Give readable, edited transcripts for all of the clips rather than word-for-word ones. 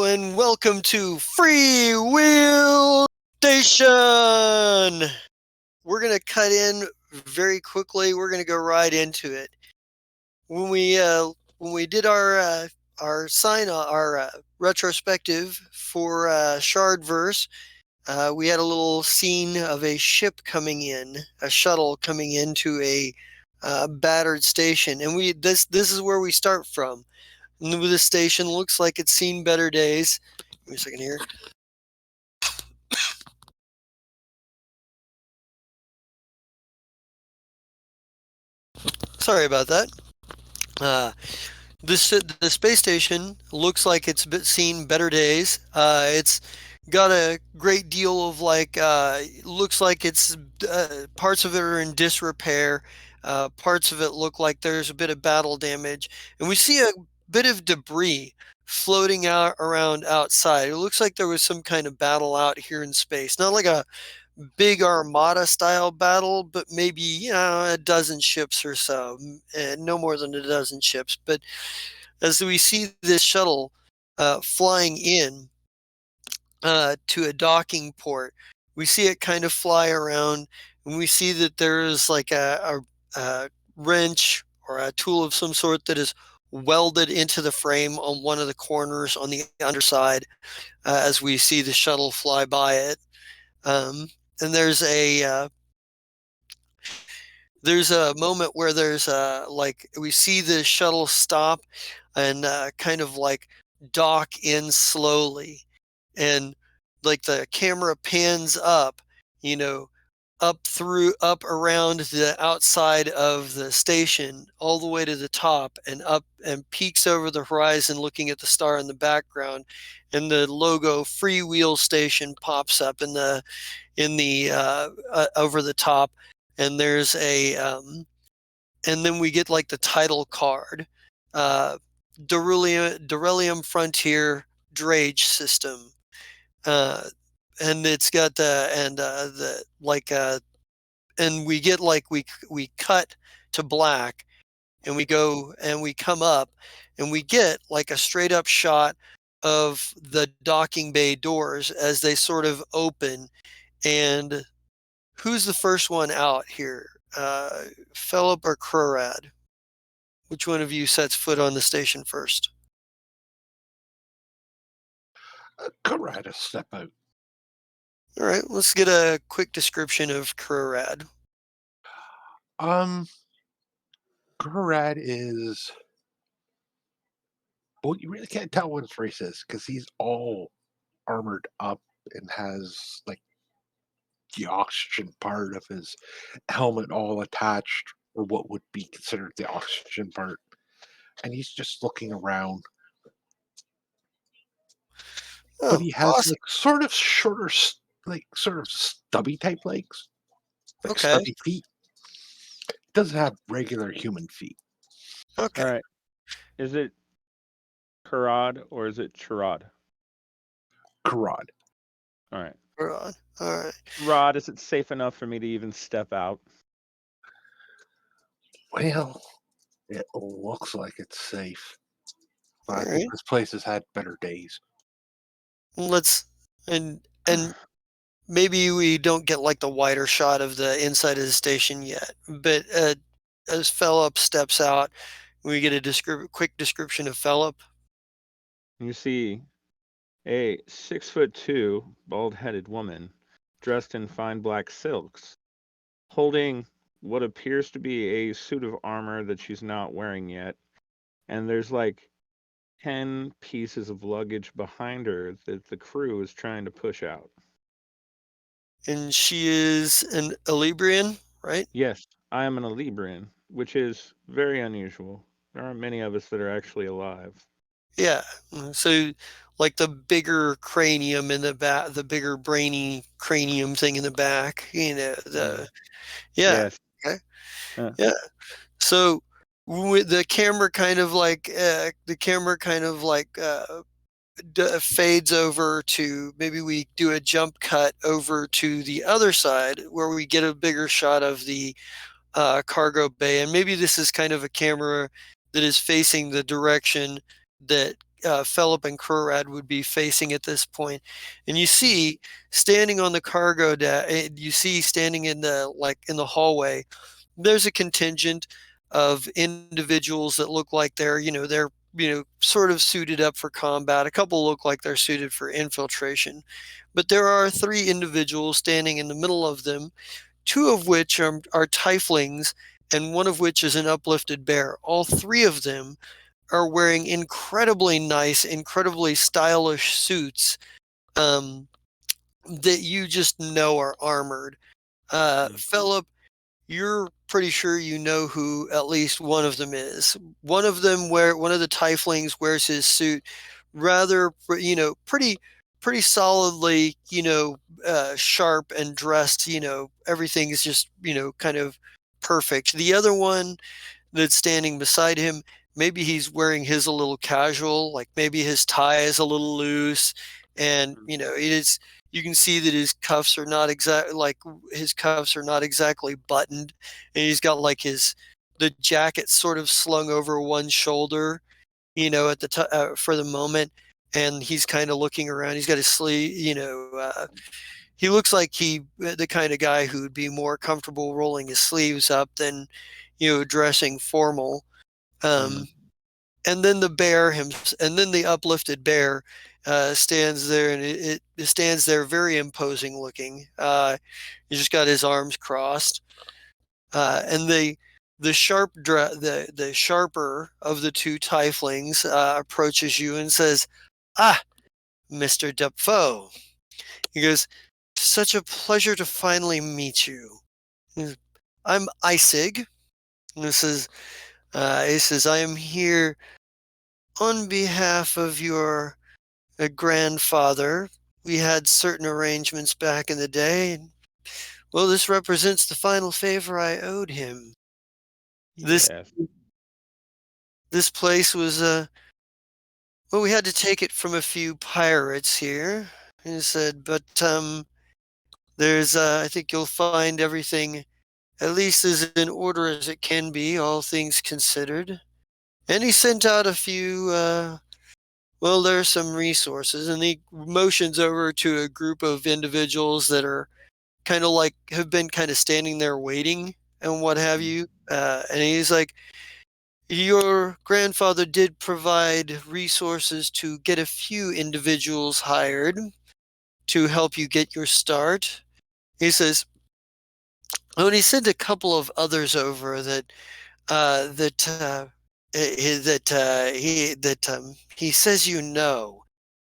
and welcome to Free Wheel Station. We're going to cut in very quickly. We're going to go right into it. When we did our retrospective for Shardverse, we had a little scene of a ship coming in, a shuttle coming into a battered station, and this is where we start from. This station looks like it's seen better days. Give me a second here. Sorry about that. The space station looks like it's seen better days. It's got a great deal of looks like it's parts of it are in disrepair. Parts of it look like there's a bit of battle damage, and we see a bit of debris floating out around outside. It looks like there was some kind of battle out here in space, not like a big armada style battle, but maybe a dozen ships or so, no more than a dozen ships. But as we see this shuttle flying in to a docking port, we see it kind of fly around, and we see that there is like a wrench or a tool of some sort that is welded into the frame on one of the corners on the underside as we see the shuttle fly by it. And there's a moment where we see the shuttle stop and kind of like dock in slowly, and like the camera pans up, up around the outside of the station all the way to the top and up and peeks over the horizon looking at the star in the background, and the logo Free Wheel Station pops up in the over the top, and there's and then we get like the title card, Derelium Frontier Drage System, and it's got and we get we cut to black, and we go and we come up, and we get like a straight up shot of the docking bay doors as they sort of open. And who's the first one out here? Philip or Krorad? Which one of you sets foot on the station first? Krorad to step out. All right, let's get a quick description of Krorad. Krorad is... Well, you really can't tell what his race is because he's all armored up and has like the oxygen part of his helmet all attached, or what would be considered the oxygen part. And he's just looking around. Oh, but he has awesome. like sort of shorter, like sort of stubby type legs, like Okay. stubby feet. Doesn't have regular human feet. Okay. All right. Is it Karad or is it Charad? Karad. All right. All right. Rod, is it safe enough for me to even step out? Well, it looks like it's safe. But I All think right. this place has had better days. Let's and maybe we don't get like the wider shot of the inside of the station yet, but as Philip steps out, we get a quick description of Philip. You see a 6'2", bald-headed woman dressed in fine black silks, holding what appears to be a suit of armor that she's not wearing yet, and there's like 10 pieces of luggage behind her that the crew is trying to push out. And she is an Elibrian, right? Yes, I am an Elibrian, which is very unusual. There aren't many of us that are actually alive. Yeah. So like the bigger cranium in the back, the bigger brainy cranium thing in the back, yeah. Yes. Okay. Yeah. So the camera kind of fades over to, maybe we do a jump cut over to the other side where we get a bigger shot of the cargo bay, and maybe this is kind of a camera that is facing the direction that Philip and Kurad would be facing at this point. And you see standing on the cargo deck, you see standing in the hallway, there's a contingent of individuals that look like they're sort of suited up for combat. A couple look like they're suited for infiltration, but there are 3 individuals standing in the middle of them, 2 of which are tieflings, and 1 of which is an uplifted bear. All 3 of them are wearing incredibly nice, incredibly stylish suits that you just know are armored. Philip, you're pretty sure you know who at least one of them is. One of the tieflings wears his suit rather, pretty solidly, sharp and dressed. Everything is just, kind of perfect. The other one that's standing beside him, maybe he's wearing his a little casual, like maybe his tie is a little loose, and you can see that his cuffs are not exactly buttoned, and he's got like the jacket sort of slung over one shoulder, at the for the moment, and he's kind of looking around. He's got his sleeve, he looks like the kind of guy who would be more comfortable rolling his sleeves up than, dressing formal. And then the uplifted bear stands there, and it stands there very imposing looking. He just got his arms crossed, and the sharper of the 2 tieflings approaches you and says, "Ah, Mr. Defoe." He goes, "Such a pleasure to finally meet you. I'm Isig." And he says, "I am here on behalf of your grandfather. We had certain arrangements back in the day. And, well, this represents the final favor I owed him. This Yes. this place was well, we had to take it from a few pirates here." And he said, "But there's I think you'll find everything at least as in order as it can be, all things considered." And he sent out a few well, there are some resources, and he motions over to a group of individuals that are kind of like have been kind of standing there waiting and what have you. And he's like, "Your grandfather did provide resources to get a few individuals hired to help you get your start." He says, "Oh, and he sent a couple of others over that he says you know."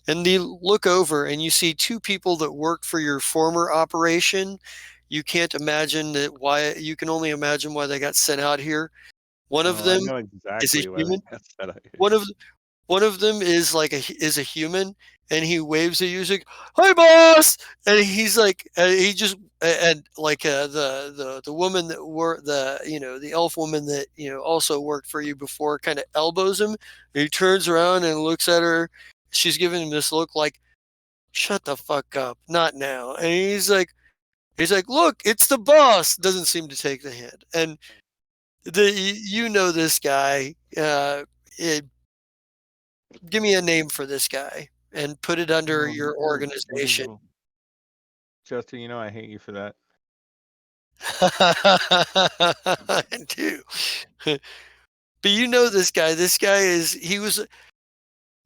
And you look over and you see 2 people that worked for your former operation. You can't imagine you can only imagine why they got sent out here. One of Oh, I them know is a exactly why they human. got set out here. One of them is a human, and he waves at you. He's like, "Hi, boss!" And he's like, he just and like the woman that the elf woman that also worked for you before kind of elbows him. And he turns around and looks at her. She's giving him this look like, "Shut the fuck up, not now." And he's like, "Look, it's the boss." Doesn't seem to take the hint, and this guy. Give me a name for this guy and put it under your organization. Wonderful. Justin, I hate you for that. I do. But this guy. This guy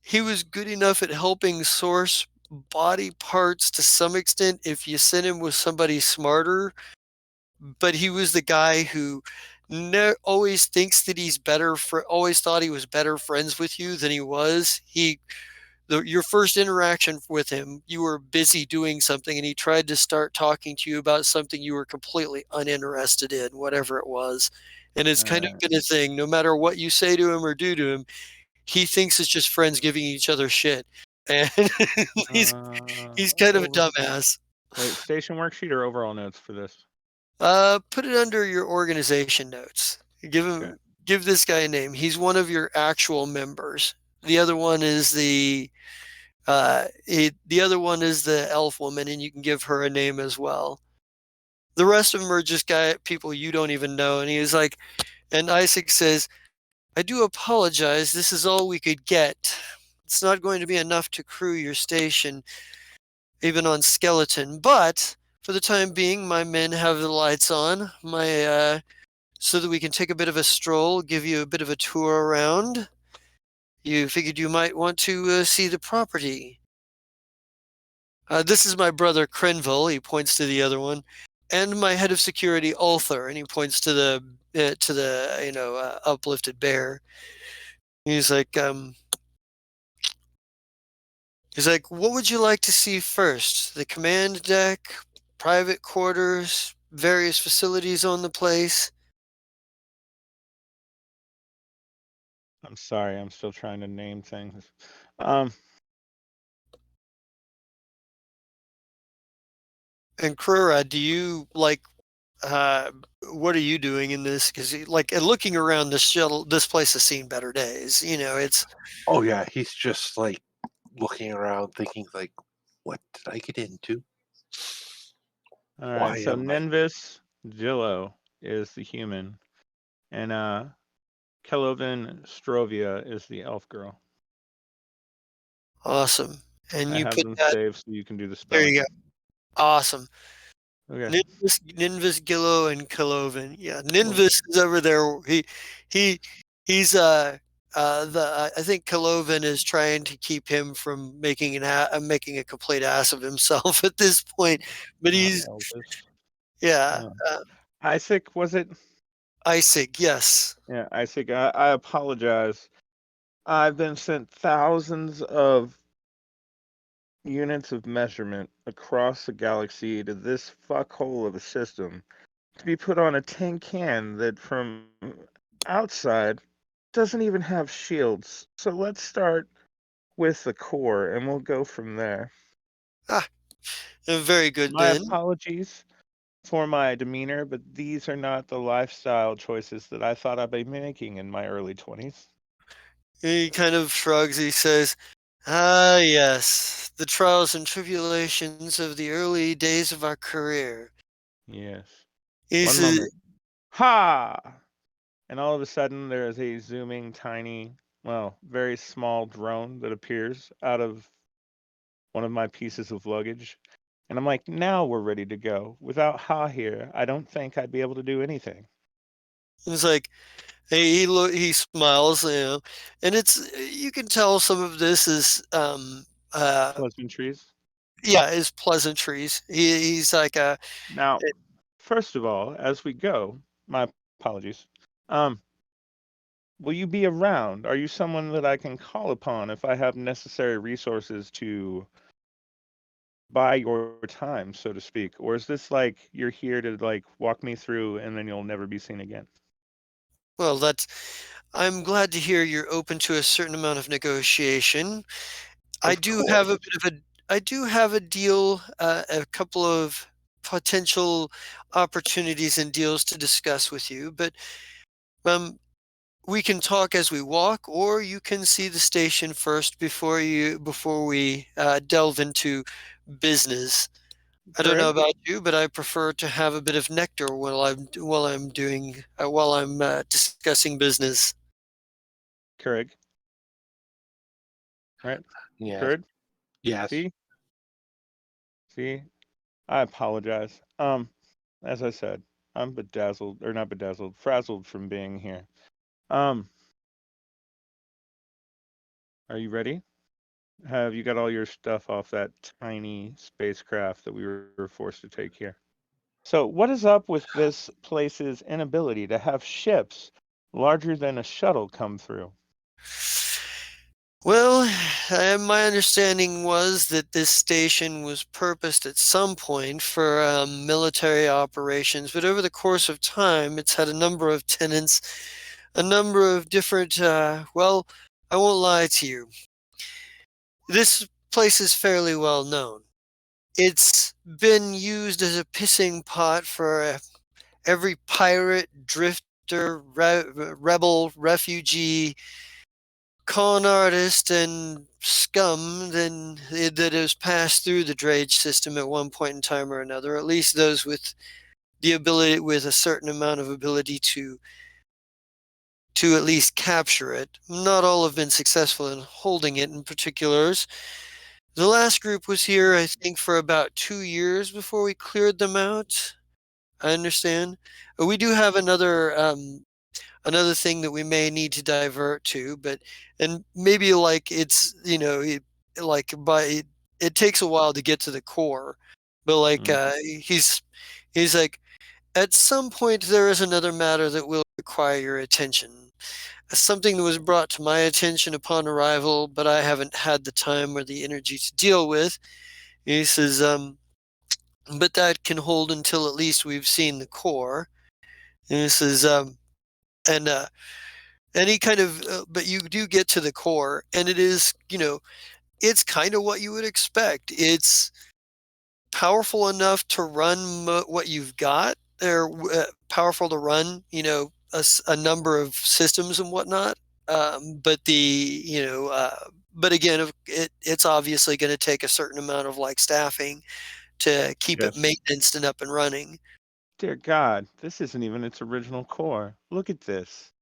he was good enough at helping source body parts to some extent if you sent him with somebody smarter. But he was the guy who always thinks that he's always thought he was better friends with you than he was. Your first interaction with him, you were busy doing something, and he tried to start talking to you about something you were completely uninterested in, whatever it was. And it's kind of been a thing. No matter what you say to him or do to him, he thinks it's just friends giving each other shit. And he's kind of a dumbass. Wait, station worksheet or overall notes for this? Put it under your organization notes. Give this guy a name. He's one of your actual members. The other one is the elf woman, and you can give her a name as well. The rest of them are just people you don't even know. And he's like, and Isaac says, "I do apologize. This is all we could get." It's not going to be enough to crew your station, even on skeleton. But for the time being, my men have the lights on. So that we can take a bit of a stroll, give you a bit of a tour around. You figured you might want to see the property. This is my brother Crenville. He points to the other one, and my head of security Ulthar, and he points to the uplifted bear. He's like, what would you like to see first? The command deck, private quarters, various facilities on the place. I'm sorry, I'm still trying to name things. Um, And Krura, do you like? What are you doing in this? Because like looking around this shuttle, this place has seen better days. It's Oh yeah, he's just like looking around, thinking like, "What did I get into? all right, Why so am I?" Nenvis Jillo is the human, and Kelovan Strovia is the elf girl. awesome. And I you have put them that saved so you can do the there. spelling. You go. Awesome. Okay. Ninvis, Gillo, and Calovan. Yeah, Cool. Ninvis is over there. He he's I think Calovan is trying to keep him from making making a complete ass of himself at this point. But Not he's Elvis. yeah, Isaac, was it? Isaac, yes. Yeah, Isaac, I apologize. I've been sent thousands of units of measurement across the galaxy to this fuckhole of a system to be put on a tin can that from outside doesn't even have shields. So let's start with the core and we'll go from there. Very good My then. apologies for my demeanor, but these are not the lifestyle choices that I thought I'd be making in my early 20s. He kind of shrugs. He says, "Ah, yes, the trials and tribulations of the early days of our career." Yes. He One says, moment. Ha! And all of a sudden, there is a zooming, tiny, well, very small drone that appears out of one of my pieces of luggage. And I'm like, now we're ready to go. Without Ha here, I don't think I'd be able to do anything. It's like he smiles, and it's you can tell some of this is Pleasantries. yeah, is pleasantries. He's like Now, first of all, as we go, my apologies. Um, will you be around? Are you someone that I can call upon if I have necessary resources to buy your time, so to speak? Or is this like you're here to like walk me through and then you'll never be seen again? well, that's. I'm glad to hear you're open to a certain amount of negotiation. Of course. I do have a deal, a couple of potential opportunities and deals to discuss with you, but um, we can talk as we walk, or you can see the station first before we delve into business. I don't know Correct? about you, but I prefer to have a bit of nectar while I'm discussing business. Correct. Right? Yes. Correct? Yes. See? See? I apologize. As I said, I'm bedazzled or not bedazzled, frazzled from being here. Um, are you ready? Have you got all your stuff off that tiny spacecraft that we were forced to take here? So, what is up with this place's inability to have ships larger than a shuttle come through? Well, my understanding was that this station was purposed at some point for military operations, but over the course of time, it's had a number of tenants, a number of different. Well, I won't lie to you. This place is fairly well known. It's been used as a pissing pot for every pirate, drifter, rebel, refugee, con artist, and scum that has passed through the Drage system at one point in time or another. At least those with a certain amount of ability to at least capture it. Not all have been successful in holding it in particulars. The last group was here, I think, for about 2 years before we cleared them out. I understand. We do have another thing that we may need to divert to, but and maybe like it's like it takes a while to get to the core, but like Mm. he's like at some point there is another matter that will require your attention. Something that was brought to my attention upon arrival, but I haven't had the time or the energy to deal with. He says, but that can hold until at least we've seen the core. And he says, and he kind of, but you do get to the core, and it is, it's kind of what you would expect. It's powerful enough to run what you've got. They're powerful to run, a number of systems and whatnot. But but again, it's obviously going to take a certain amount of like staffing to keep it Yes. maintenance and up and running. Dear God, this isn't even its original core. Look at this.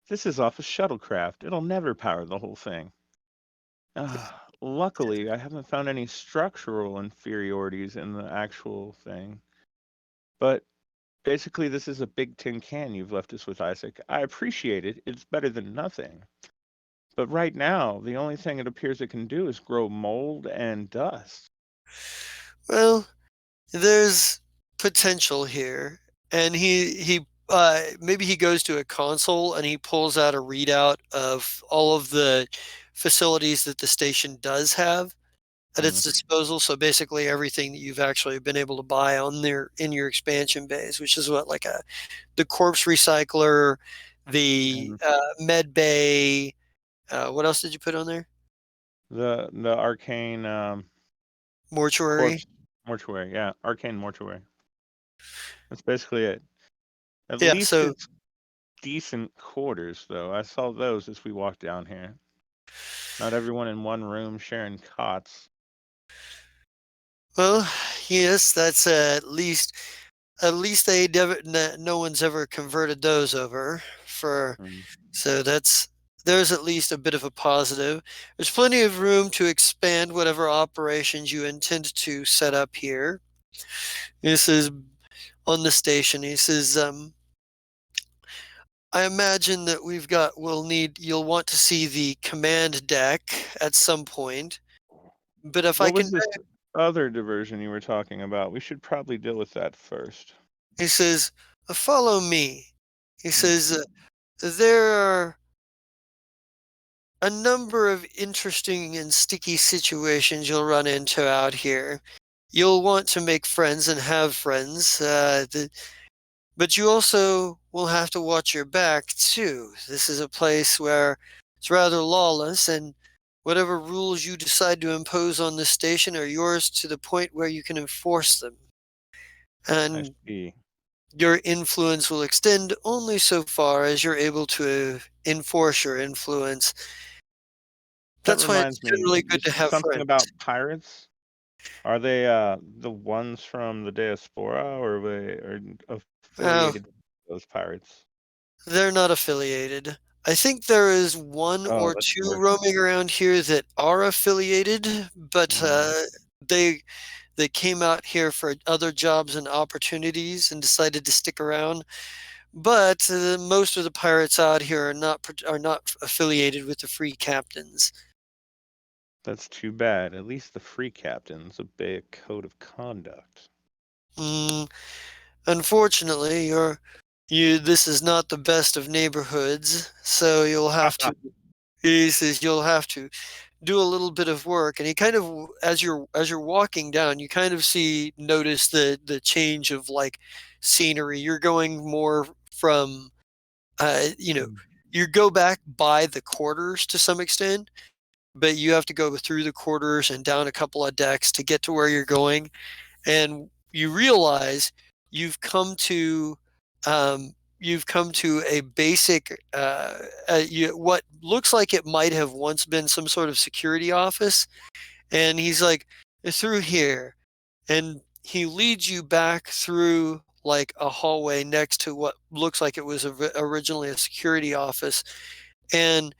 This is off a shuttlecraft. It'll never power the whole thing. Luckily, I haven't found any structural inferiorities in the actual thing. But basically, this is a big tin can you've left us with, Isaac. I appreciate it. It's better than nothing. But right now, the only thing it appears it can do is grow mold and dust. Well, there's potential here, and he maybe he goes to a console and he pulls out a readout of all of the facilities that the station does have at its disposal. So basically everything that you've actually been able to buy on there in your expansion bays, which is what like the corpse recycler, the med bay. What else did you put on there? The arcane Mortuary. corpse mortuary. Yeah, arcane mortuary. That's basically it. At Yeah, least so it's decent quarters, though. I saw those as we walked down here. Not everyone in one room sharing cots. well, yes, that's at least no one's ever converted those over for. So there's at least a bit of a positive. There's plenty of room to expand whatever operations you intend to set up here. This is on the station. He says, I imagine that you'll want to see the command deck at some point. But if I What can, was this other diversion you were talking about? We should probably deal with that first. he says, follow me. He says, there are a number of interesting and sticky situations you'll run into out here. You'll want to make friends and have friends, but you also will have to watch your back too. This is a place where it's rather lawless, and whatever rules you decide to impose on the station are yours to the point where you can enforce them. I And see. your influence will extend only so far as you're able to enforce your influence. That That's why it's reminds me, generally you good to said have something friends. about pirates? Are they the ones from the Diaspora, or are they affiliated with those pirates? They're not affiliated. I think there is one Oh, or that's two good. roaming around here that are affiliated, but they came out here for other jobs and opportunities and decided to stick around. But most of the pirates out here are not affiliated with the free captains. That's too bad. At least the free captains obey a code of conduct. Unfortunately, this is not the best of neighborhoods, so he says you'll have to do a little bit of work. And he kind of, as you're walking down, you kind of notice the change of like scenery. You're going more from you go back by the quarters to some extent, but you have to go through the quarters and down a couple of decks to get to where you're going. And you realize you've come to a basic what looks like it might have once been some sort of security office. And he's like, through here, and he leads you back through like a hallway next to what looks like it was originally a security office, and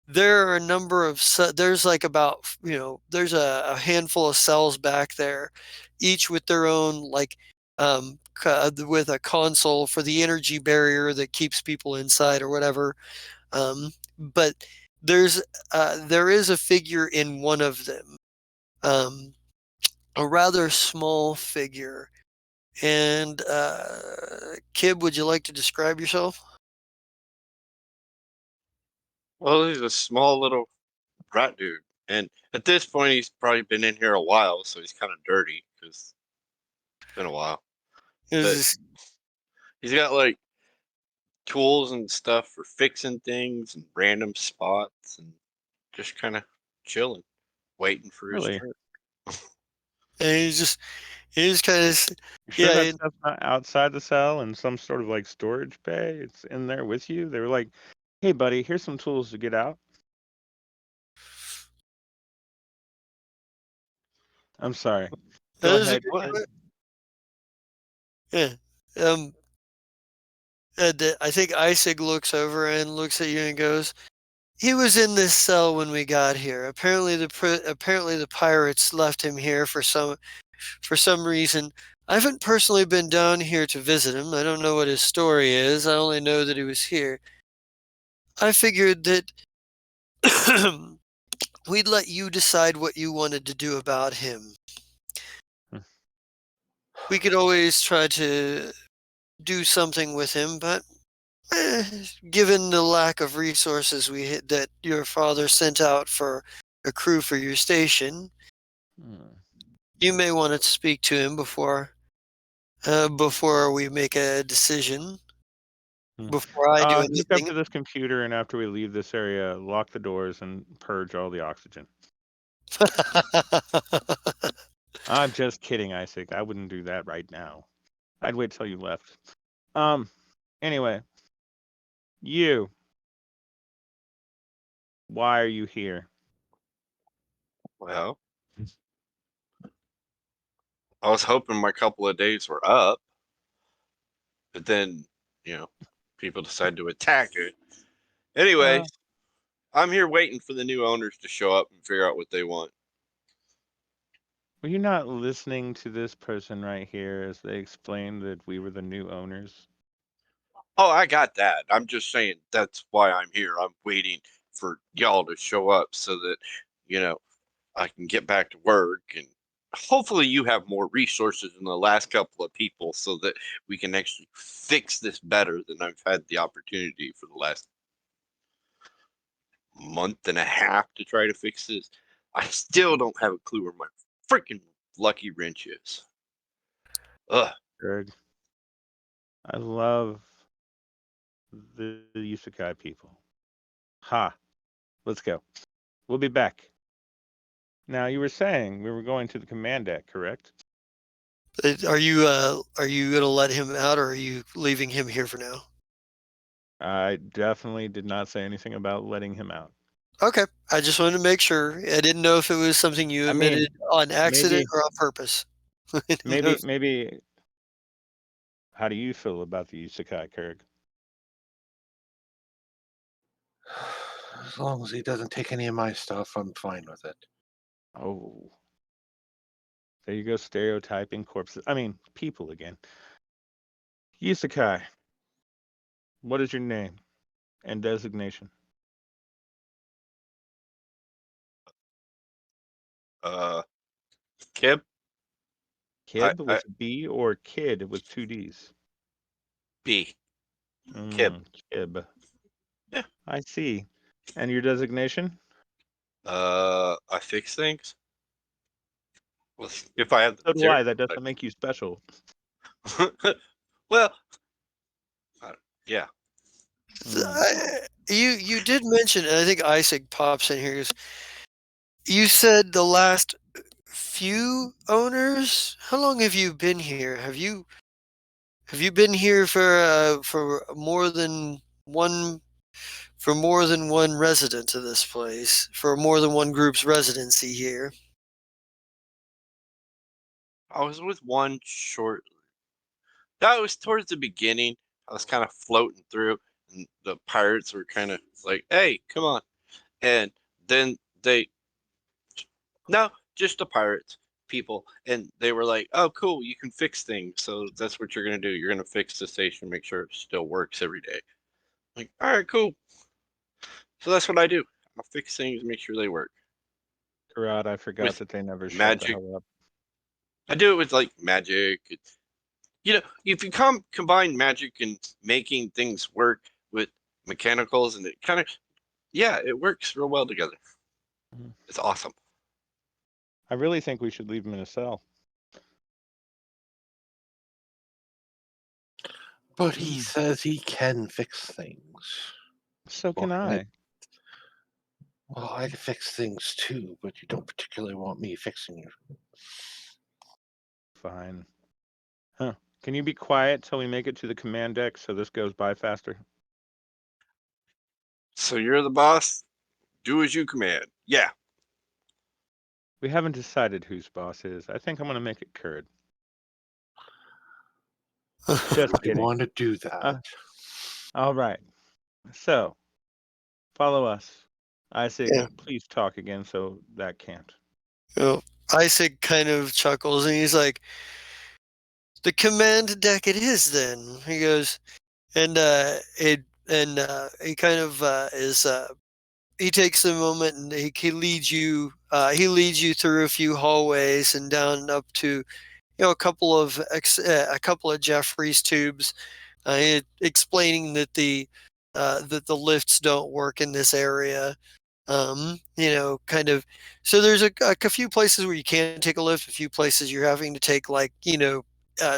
there are a number of there's like about there's a handful of cells back there, each with their own like with a console for the energy barrier that keeps people inside or whatever. But there is a figure in one of them, um, a rather small figure. And Kib, would you like to describe yourself? Well, he's a small little rat dude, and at this point, he's probably been in here a while, so he's kind of dirty because it's been a while. Is But this- he's got like tools and stuff for fixing things and random spots, and just kind of chilling, waiting for his Really? turn. and he's kind of You sure yeah. that stuff's not outside the cell in some sort of like storage bay? It's in there with you. They were like, "Hey, buddy, here's some tools to get out." I'm sorry. That Go is a ahead. good What? que- Yeah. I think Isaac looks over and looks at you and goes, "He was in this cell when we got here. Apparently the pirates left him here for some reason. I haven't personally been down here to visit him. I don't know what his story is. I only know that he was here. I figured that we'd let you decide what you wanted to do about him. We could always try to do something with him, but given the lack of resources that your father sent out for a crew for your station, you may want to speak to him before we make a decision. Before I do Hook up anything." to this computer, and after we leave this area, lock the doors and purge all the oxygen. I'm just kidding, Isaac. I wouldn't do that right now. I'd wait till you left. Anyway, you. Why are you here? Well, I was hoping my couple of days were up, but then, people decide to attack it. Anyway, Well, I'm here waiting for the new owners to show up and figure out what they want. were you not listening to this person right here as they explained that we were the new owners? Oh, I got that. I'm just saying that's why I'm here. I'm waiting for y'all to show up so that, I can get back to work, and hopefully you have more resources than the last couple of people so that we can actually fix this better than I've had the opportunity for the last month and a half to try to fix this. I still don't have a clue where my freaking lucky wrench is. Ugh. Good. I love the Yusakai people. Ha. Let's go. We'll be back. Now, you were saying we were going to the command deck, correct? Are you gonna let him out, or are you leaving him here for now? I definitely did not say anything about letting him out. Okay, I just wanted to make sure. I didn't know if it was something you I mean, admitted on accident maybe- or on purpose. I didn't know if- Maybe. How do you feel about the Yusakai, Kurg? As long as he doesn't take any of my stuff, I'm fine with it. Oh. There you go, stereotyping corpses. I mean, people again. Yusakai. What is your name and designation? Kib? Kib I- with a B or kid with two D's? B. Kib. Kib. Yeah. I see. And your designation? I fix things. Well, if I have the So do I. material, That doesn't make you special. well, yeah. You did mention, and I think Isaac pops in here. You said the last few owners. How long have you been here? Have you been here for more than one resident of this place, for more than one group's residency here? I was with one shortly. That was towards the beginning. I was kind of floating through, and the pirates were kind of like, "Hey, come on!" And then no, just the pirates people, and they were like, "Oh, cool, you can fix things." So that's what you're gonna do. You're gonna fix the station, make sure it still works every day. Like, all right, cool. So that's what I do. I'll fix things, make sure they work Rod, I forgot with that they never shut the magic. hell up. I do it with like magic. If you combine magic and making things work with mechanicals, and it kind of, yeah, it works real well together. Mhm. It's awesome. I really think we should leave him in a cell. But he says he can fix things. So can Well, I. Well, I can fix things too, but you don't particularly want me fixing you. Fine. Huh. Can you be quiet till we make it to the command deck so this goes by faster? So you're the boss. Do as you command. Yeah. We haven't decided whose boss is. I think I'm going to make it Kurd. Just I kidding. want to do that. All right. So, follow us. Isaac, Yeah. please talk again so that can't. Isaac kind of chuckles and he's like, "The command deck it is then." He goes, and he kind of he takes a moment and he leads you through a few hallways and down up to a couple of Jeffries tubes, explaining that the lifts don't work in this area. Kind of. So there's a few places where you can take a lift, a few places you're having to take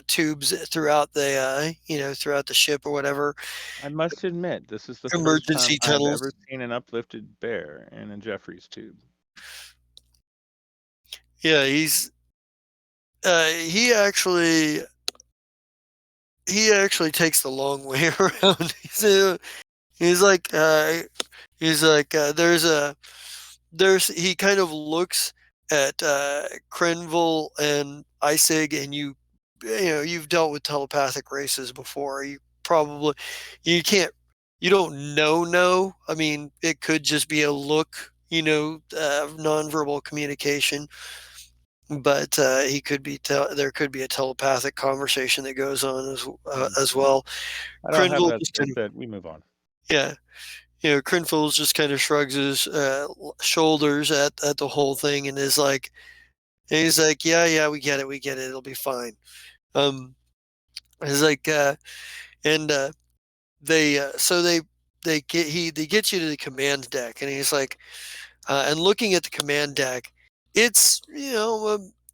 tubes throughout throughout the ship or whatever. I must admit, this is the first time Emergency I've tunnels. ever seen an uplifted bear in a Jeffries tube. Yeah, he actually takes the long way around. He's like he kind of looks at Krenville and Isig, and you've dealt with telepathic races before. You can't you don't know. I mean, it could just be a look, nonverbal communication. But he could be there could be a telepathic conversation that goes on as well. I don't have Krenville that just skill kind of, set. We move on. yeah, Krenville just kind of shrugs his shoulders at the whole thing and is like, yeah, we get it, it'll be fine. He's like, and they get you to the command deck, and he's like, and looking at the command deck, it's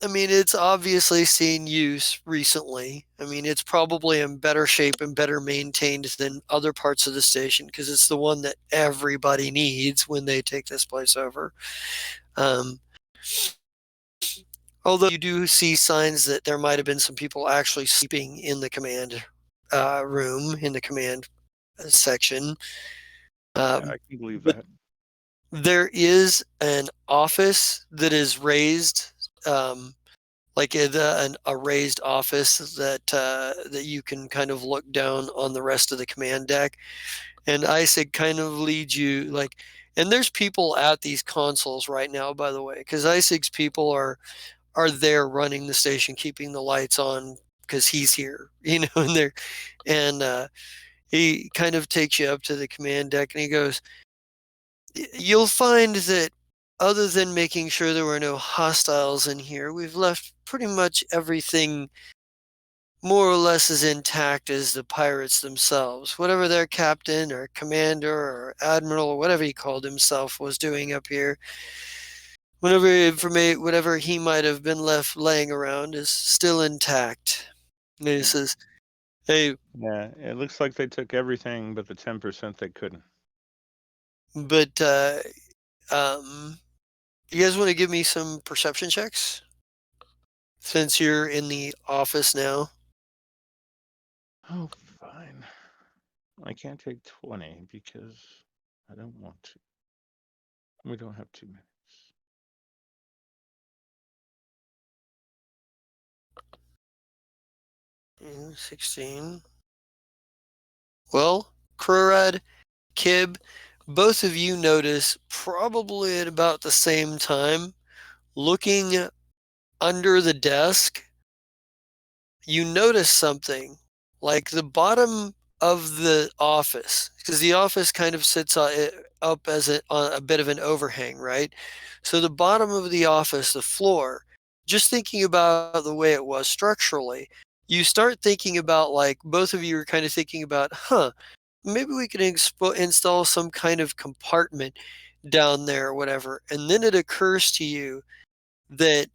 I mean, it's obviously seen use recently. I mean, it's probably in better shape and better maintained than other parts of the station because it's the one that everybody needs when they take this place over. Although you do see signs that there might have been some people actually sleeping in the command room, in the command section. Yeah, I can believe But that. there is an office that is raised, like a raised office that you can kind of look down on the rest of the command deck. And Isaac kind of leads you and there's people at these consoles right now, by the way, because Isaac's people are there running the station, keeping the lights on because he's here, and he kind of takes you up to the command deck and he goes, "You'll find that other than making sure there were no hostiles in here, we've left pretty much everything more or less as intact as the pirates themselves. Whatever their captain or commander or admiral or whatever he called himself was doing up here, whatever he might have been left laying around is still intact." And he says, "Hey, Yeah, it looks like they took everything but the 10% they couldn't. but you guys want to give me some perception checks since you're in the office now?" Oh, fine. I can't take 20 because I don't want to. We don't have 2 minutes. 16. Well, Krurad, Kib, both of you notice probably at about the same time, looking under the desk, you notice something like the bottom of the office, because the office kind of sits up as on a bit of an overhang, right? So the bottom of the office, the floor, just thinking about the way it was structurally, you start thinking about, like, both of you are kind of thinking about, maybe we could install some kind of compartment down there or whatever. And then it occurs to you that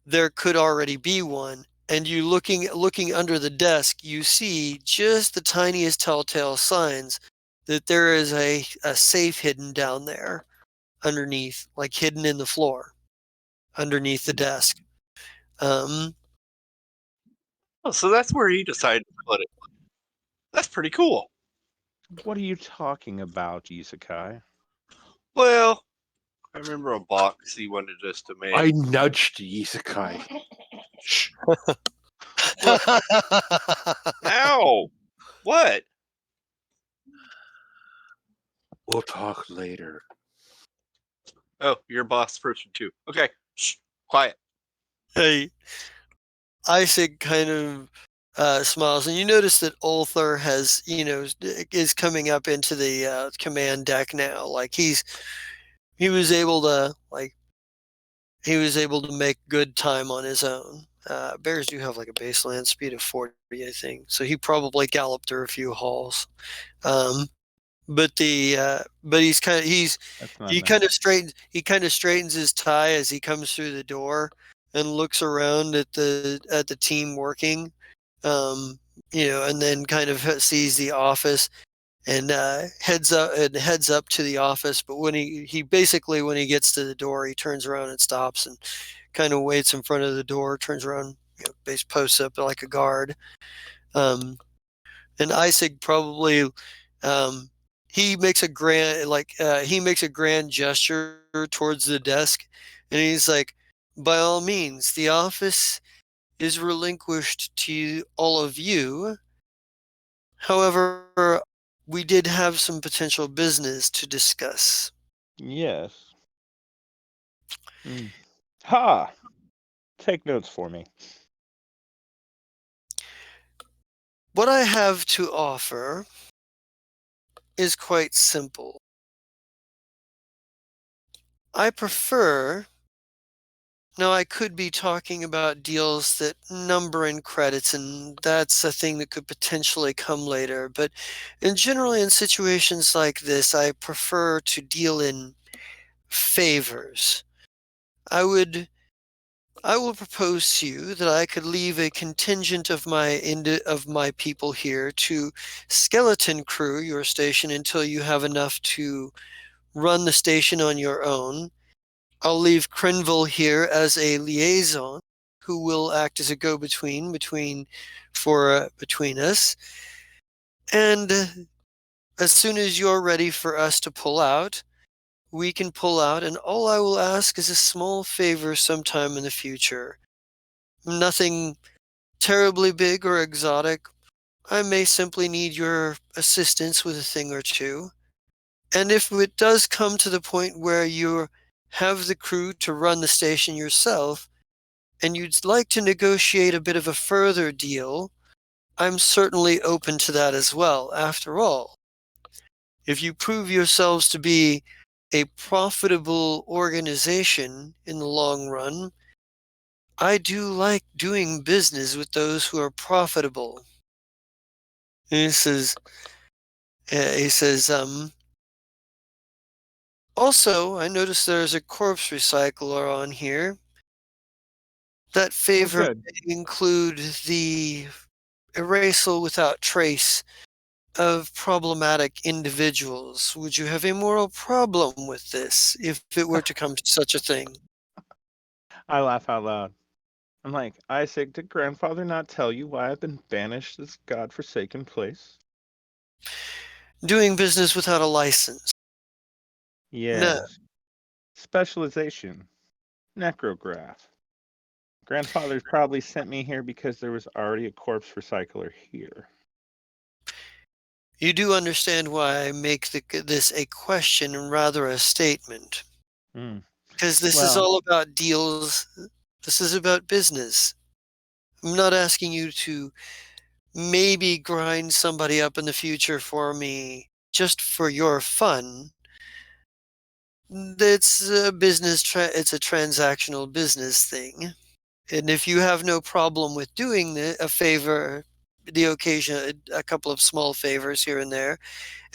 there could already be one. And you looking under the desk, you see just the tiniest telltale signs that there is a safe hidden down there underneath, like hidden in the floor underneath the desk. Oh, so that's where he decided to put it. That's pretty cool. What are you talking about, Isekai? Well, I remember a box he wanted us to make. I nudged Isekai. Shh. Ow! What? We'll talk later. Oh, you're a boss person too. Okay. Shh. Quiet. Hey, Isaac kind of smiles, and you notice that Ulthar has, is coming up into the command deck now. Like he was able to make good time on his own. Bears do have like a baseline speed of 40, I think, so he probably galloped through a few halls. But he kind of straightens his tie as he comes through the door and looks around at the team working, and then kind of sees the office and heads up to the office. But when he basically, when he gets to the door, he turns around and stops and kind of waits in front of the door, turns around, base posts up like a guard. And Isaac probably, he makes a grand gesture towards the desk, and he's like, by all means, the office is relinquished to all of you. However, we did have some potential business to discuss. Yes. Ha! Take notes for me. What I have to offer is quite simple. I prefer. Now, I could be talking about deals that number in credits, and that's a thing that could potentially come later. But generally, in situations like this, I prefer to deal in favors. I will propose to you that I could leave a contingent of my people here to skeleton crew your station until you have enough to run the station on your own. I'll leave Crenville here as a liaison who will act as a go-between between us. And as soon as you're ready for us to pull out, we can pull out, and all I will ask is a small favor sometime in the future. Nothing terribly big or exotic. I may simply need your assistance with a thing or two. And if it does come to the point where you have the crew to run the station yourself, and you'd like to negotiate a bit of a further deal, I'm certainly open to that as well. After all, if you prove yourselves to be a profitable organization in the long run, I do like doing business with those who are profitable. And he says, also, I noticed there's a corpse recycler on here. That favor good. may include the erasal without trace of problematic individuals. Would you have a moral problem with this if it were to come to such a thing? I laugh out loud. I'm like, Isaac, did grandfather not tell you why I've been banished this godforsaken place? Doing business without a license. Yes. Specialization. Necrograph. Grandfather's probably sent me here because there was already a corpse recycler here. You do understand why I make this a question and rather a statement. Hmm. Because this is Well- all about deals. This is about business. I'm not asking you to maybe grind somebody up in the future for me just for your fun. It's a it's a transactional business thing. And if you have no problem with doing a favor, the occasion, a couple of small favors here and there,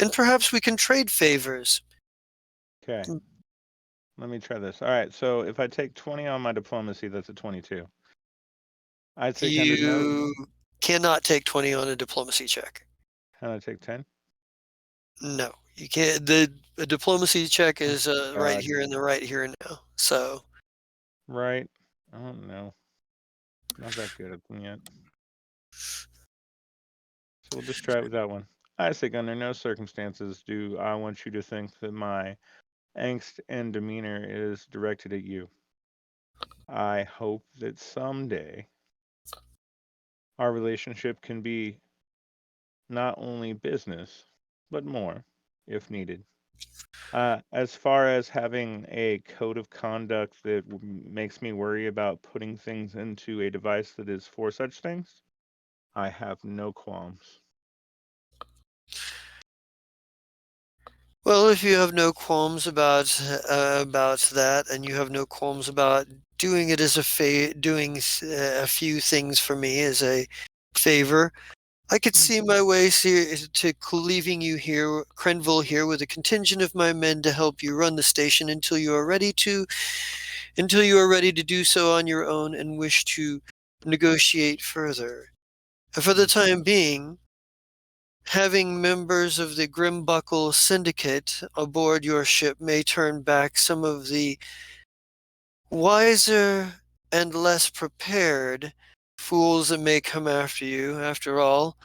and perhaps we can trade favors. Okay. Let me try this. All right. So if I take 20 on my diplomacy, that's a 22. I take 100 no. You cannot take 20 on a diplomacy check. Can I take 10? No, you can't. The diplomacy check is right God. here in the right here and now. So Right. I don't know. Not that good at them yet. So we'll just try it with that one. I think under no circumstances do I want you to think that my angst and demeanor is directed at you. I hope that someday our relationship can be not only business, but more, if needed. As far as having a code of conduct that makes me worry about putting things into a device that is for such things, I have no qualms. well, if you have no qualms about that, and you have no qualms about doing it as doing a few things for me as a favor, I could see my way to leaving you here, Crenville here, with a contingent of my men to help you run the station until you are ready to do so on your own and wish to negotiate further. And for the time being, having members of the Grimbuckle Syndicate aboard your ship may turn back some of the wiser and less prepared fools that may come after you. After all,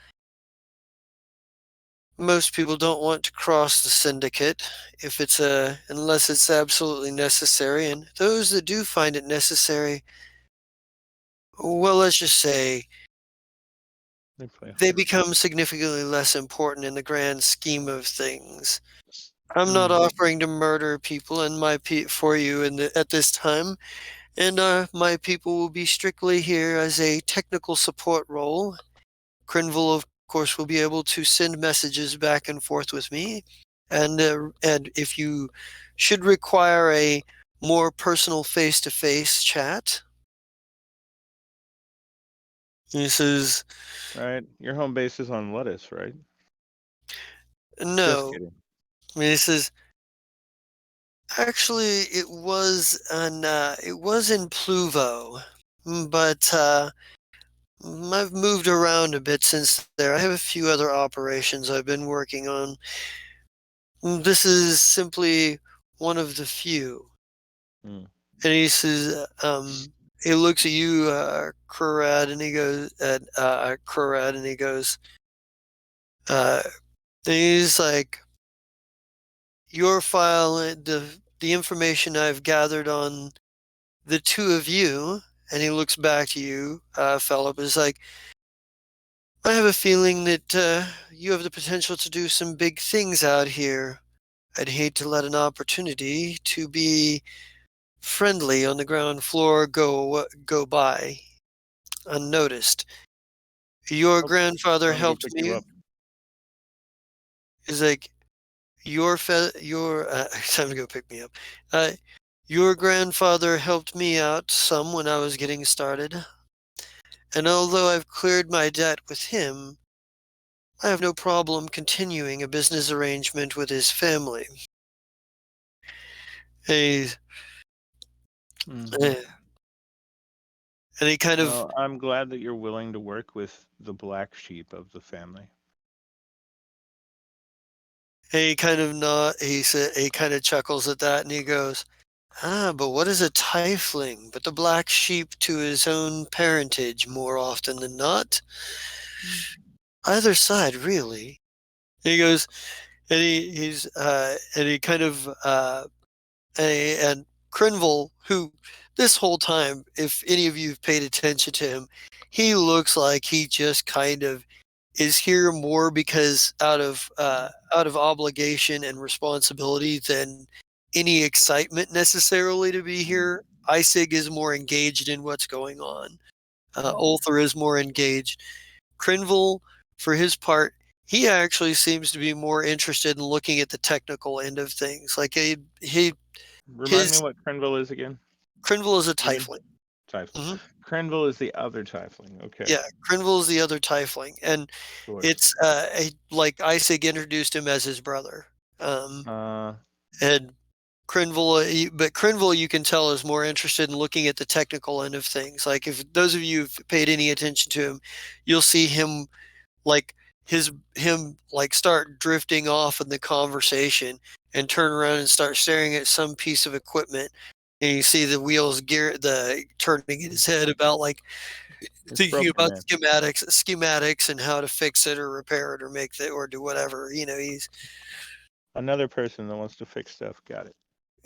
most people don't want to cross the Syndicate unless it's absolutely necessary, and those that do find it necessary, well, let's just say they become significantly less important in the grand scheme of things. I'm not offering to murder people for you at this time, and my people will be strictly here as a technical support role. Crenville, of course, will be able to send messages back and forth with me, and if you should require a more personal face-to-face chat, he says, Right. Your home base is on Lettuce, right? no. Just kidding. He says, actually, it was in Pluvo, but I've moved around a bit since there. I have a few other operations I've been working on. This is simply one of the few. Mm. And he says, he looks at you, Kurad, and he goes, Kurad, and he goes, he's like, your file, the information I've gathered on the two of you, and he looks back to you, Philip, is like, I have a feeling that you have the potential to do some big things out here. I'd hate to let an opportunity to be friendly on the ground floor go by unnoticed. Your grandfather I'm gonna go helped pick me. you up. Is like your time to go pick me up. Your grandfather helped me out some when I was getting started, and although I've cleared my debt with him, I have no problem continuing a business arrangement with his family. And he kind of, Well, I'm glad that you're willing to work with the black sheep of the family. he kind of chuckles at that, and he goes, but what is a tiefling but the black sheep to his own parentage more often than not? Either side, really. And he goes, and he kind of, and Crenville, who this whole time, if any of you have paid attention to him, he looks like he just kind of is here more because out of obligation and responsibility than any excitement necessarily to be here. Isig is more engaged in what's going on. Ulthar is more engaged. Crinval, for his part, he actually seems to be more interested in looking at the technical end of things. Like Remind me what Crenville is again. Crinval is a Again? tiefling. Tiefling. Crenville is the other tiefling. Okay. Yeah, Crinval is the other tiefling, and Sure. it's like Isig introduced him as his brother. And Crinval, but Crinval, you can tell, is more interested in looking at the technical end of things. Like if those of you who've paid any attention to him, you'll see him like start drifting off in the conversation and turn around and start staring at some piece of equipment, and you see the wheels turning in his head about like It's thinking broken, about man. schematics and how to fix it or repair it or make it or do whatever. He's Another person that wants to fix stuff. Got it.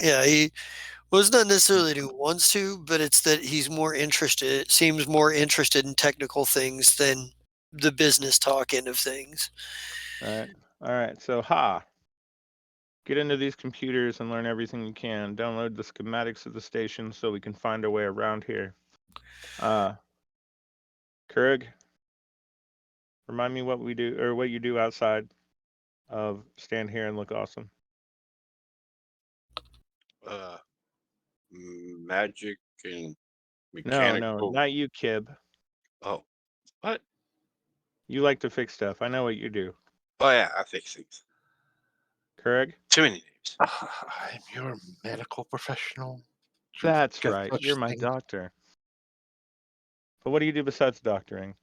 yeah, it's not necessarily that he wants to, but it's that he's more interested. Seems more interested in technical things than the business talk end of things. All right. So, get into these computers and learn everything you can. Download the schematics of the station so we can find our way around here. Kurg, remind me what we do or what you do outside of stand here and look awesome. Magic and mechanical. No, not you, Kib. Oh, what? You like to fix stuff. I know what you do. Oh yeah, I fix things. Kurg? Too many names. I'm your medical professional. That's Got right. such You're my things. doctor. But what do you do besides doctoring?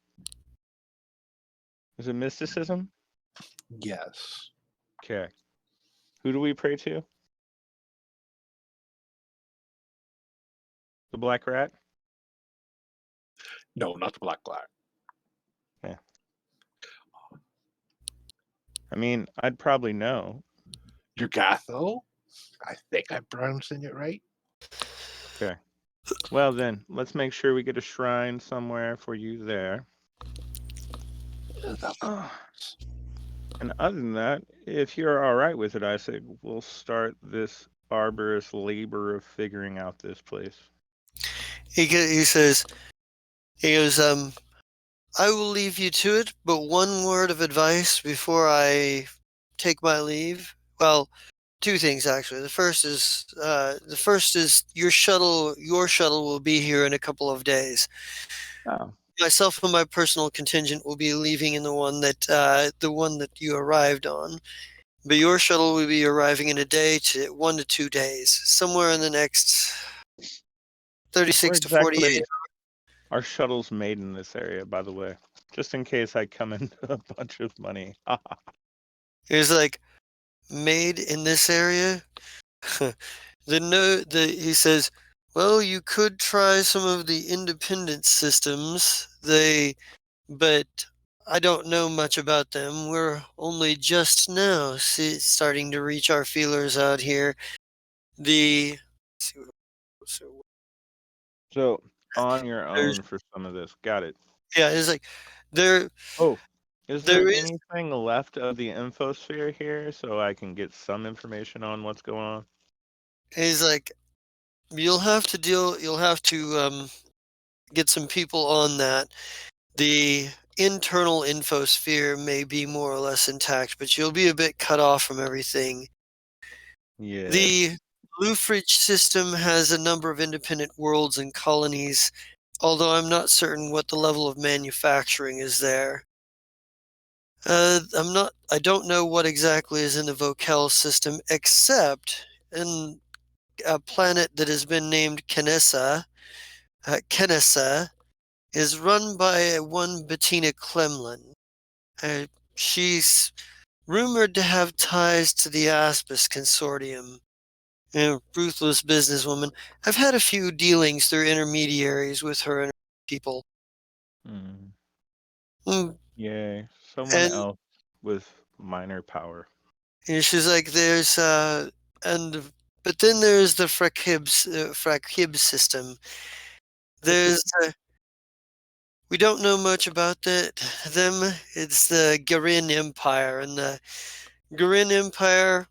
Is it mysticism? Yes. Okay. Who do we pray to? The Black Rat? No, not the Black Black. I mean, I'd probably know. Yugatho? I think I'm pronouncing it right. Okay. Well then, let's make sure we get a shrine somewhere for you there. And other than that, if you're all right with it, I say we'll start this barbarous labor of figuring out this place. He says, I will leave you to it, but one word of advice before I take my leave. Well, two things actually. The first is your shuttle will be here in a couple of days. Oh. Myself and my personal contingent will be leaving in the one that you arrived on. But your shuttle will be arriving in 1 to 2 days, somewhere in the next 36 to 48. Our shuttle's made in this area, by the way, just in case I come into a bunch of money. He's like, made in this area? He says, well, you could try some of the independent systems. But I don't know much about them. We're only just now starting to reach our feelers out here. So on your own for some of this. Got it. Yeah, it's like there. Oh, is there anything left of the infosphere here so I can get some information on what's going on? He's like, you'll have to get some people on that. The internal infosphere may be more or less intact, but you'll be a bit cut off from everything. Yeah. The Bluefridge system has a number of independent worlds and colonies, although I'm not certain what the level of manufacturing is there. I don't know what exactly is in the Vokel system, except in a planet that has been named Kenessa. Kenessa is run by one Bettina Klemlin. She's rumored to have ties to the Aspis Consortium. A ruthless businesswoman. I've had a few dealings through intermediaries with her and her people. Yay. Someone else with minor power. And she's like, and But then there's the Frakib system. There's we don't know much about them. It's the Garin Empire, and the Garin Empire.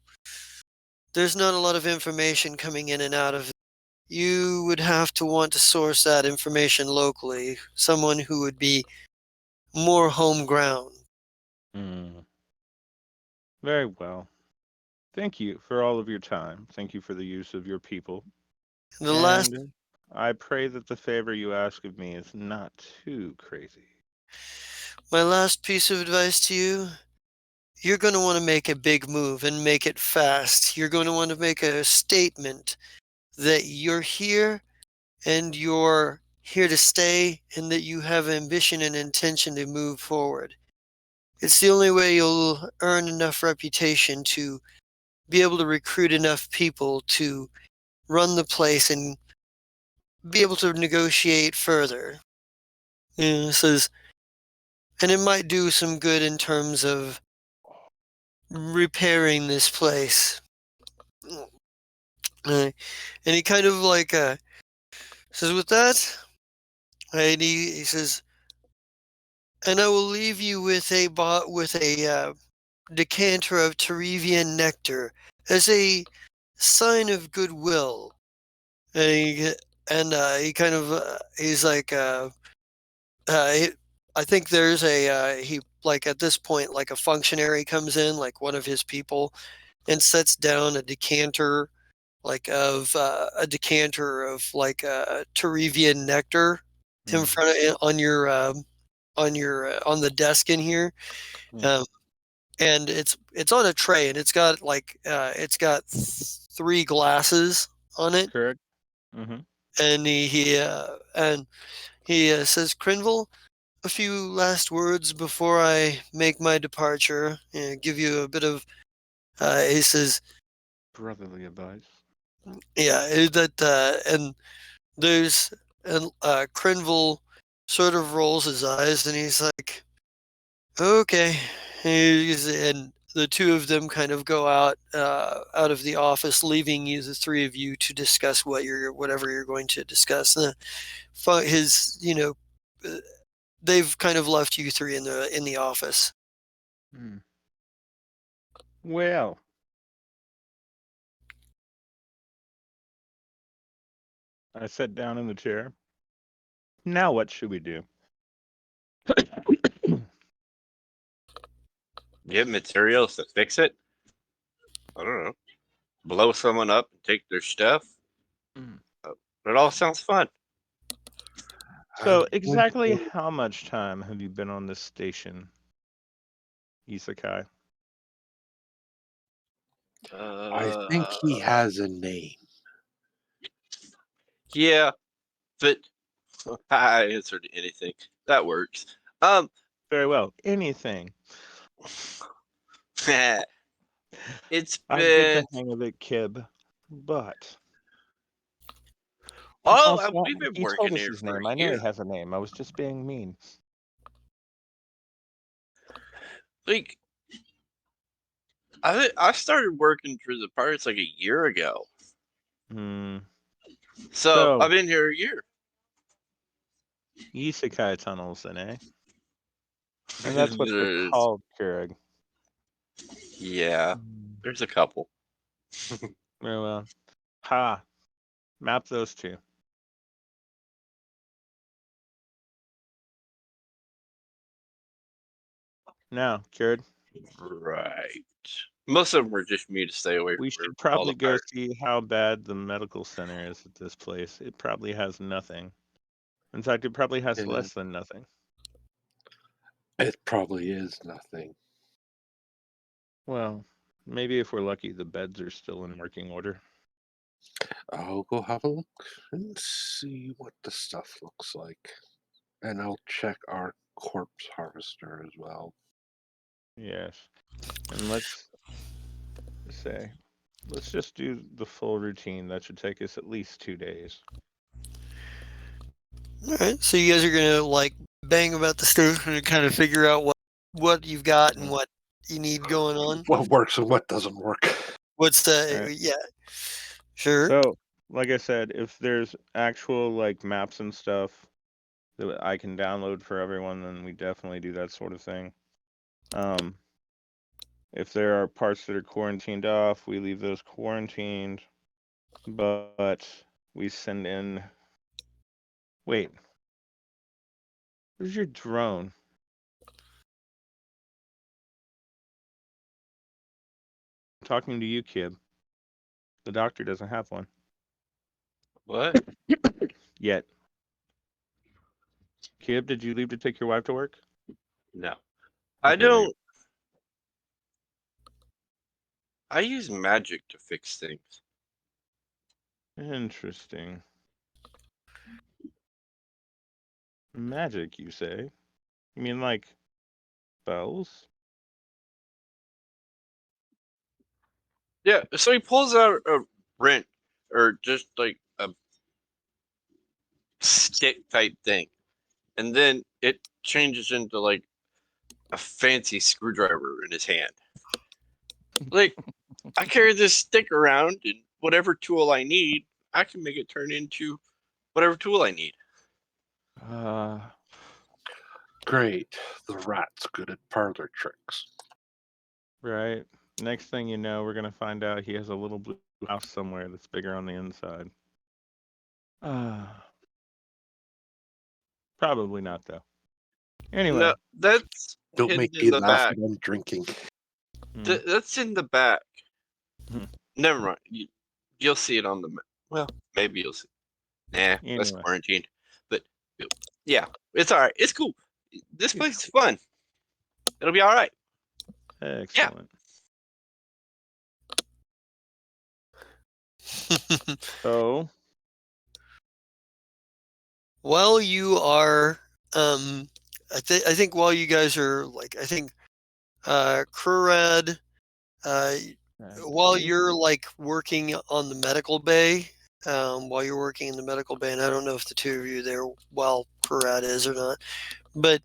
There's not a lot of information coming in and out of it. You would have to want to source that information locally. Someone who would be more home ground. Very well. Thank you for all of your time. Thank you for the use of your people. The last And I pray that the favor you ask of me is not too crazy. My last piece of advice to you, you're going to want to make a big move and make it fast. You're going to want to make a statement that you're here and you're here to stay and that you have ambition and intention to move forward. It's the only way you'll earn enough reputation to be able to recruit enough people to run the place and be able to negotiate further. It says, and it might do some good in terms of repairing this place. And he kind of like says, with that, and he says, and I will leave you with a decanter of Terevian nectar as a sign of goodwill. And he kind of he's like I think there's he like at this point like a functionary comes in, like one of his people, and sets down a decanter like of like Terevian nectar in front of on the desk in here. And it's on a tray, and it's got like it's got 3 glasses on it. Correct. Mm-hmm. And he says, Crinville, a few last words before I make my departure. Give you a bit of. He says, brotherly advice. Yeah, and there's and Crinville sort of rolls his eyes, and he's like, okay. And the 2 of them kind of go out of the office, leaving you, the 3 of you, to discuss whatever you're going to discuss. They've kind of left you 3 in the office. Well, I sat down in the chair. Now what should we do? Get materials to fix it? I don't know. Blow someone up and take their stuff? It all sounds fun. So exactly how much time have you been on this station, Isekai? I think he has a name. Yeah, but I answered anything. That works. Very well. Anything. It's I get been. the hang of it, Kib, but Oh, we've been he told working us here his for name. a I know year. he has a name. I was just being mean. Like, I started working for the Pirates like a year ago. So I've been here a year. Isekai tunnels, then, eh? And that's what they're called, Keurig. Yeah, there's a couple. Very well. Ha! Map those 2. Now, Keurig. Right. Most of them were just me to stay away from. We should probably go see how bad the medical center is at this place. It probably has nothing. In fact, it probably has less than nothing. It probably is nothing. Well, maybe if we're lucky, the beds are still in working order. I'll go have a look and see what the stuff looks like. And I'll check our corpse harvester as well. Yes. And let's just do the full routine. That should take us at least 2 days. All right. So you guys are going to like bang about the station and kind of figure out what you've got and what you need going on. What works and what doesn't work. What's the, Right. yeah. Sure. So, like I said, if there's actual like maps and stuff that I can download for everyone, then we definitely do that sort of thing. If there are parts that are quarantined off, we leave those quarantined, but we send in. Wait, where's your drone? I'm talking to you, kid. The doctor doesn't have one What? yet. Kib, did you leave to take your wife to work? No. I Okay, there you don't. I use magic to fix things. go. Interesting. Magic, you say? You mean like spells? Yeah, so he pulls out a wrench or just like a stick type thing, and then it changes into like a fancy screwdriver in his hand. Like, I carry this stick around, and whatever tool I need, I can make it turn into whatever tool I need. Uh, Great. The rat's good at parlor tricks. right. Next thing you know, we're gonna find out he has a little blue house somewhere that's bigger on the inside. Probably not though. Anyway, No, that's Don't hidden make in me the laugh back. when I'm drinking. That's in the back. Hmm. Never mind. You'll see it on the. Well, maybe you'll see. Nah, that's Anyway, quarantined. But yeah, it's all right. It's cool. This place is fun. It'll be all right. excellent. So, While you are, I think while you guys are like, I think, Kurad, while you're like working on the medical bay, while you're working in the medical bay, and I don't know if the two of you there while Kurad is or not, but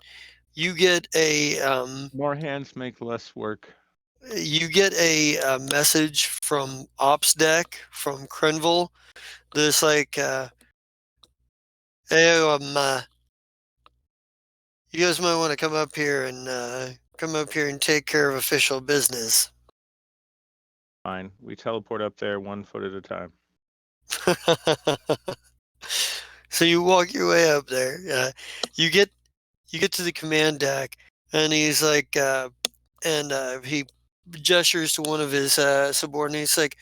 you get a more hands make less work. message from Ops Deck from Krenville. That's like, hey, you guys might want to come up here and take care of official business. Fine. We teleport up there 1 foot at a time. So you walk your way up there. You get to the command deck, and he's like, he gestures to one of his subordinates, like,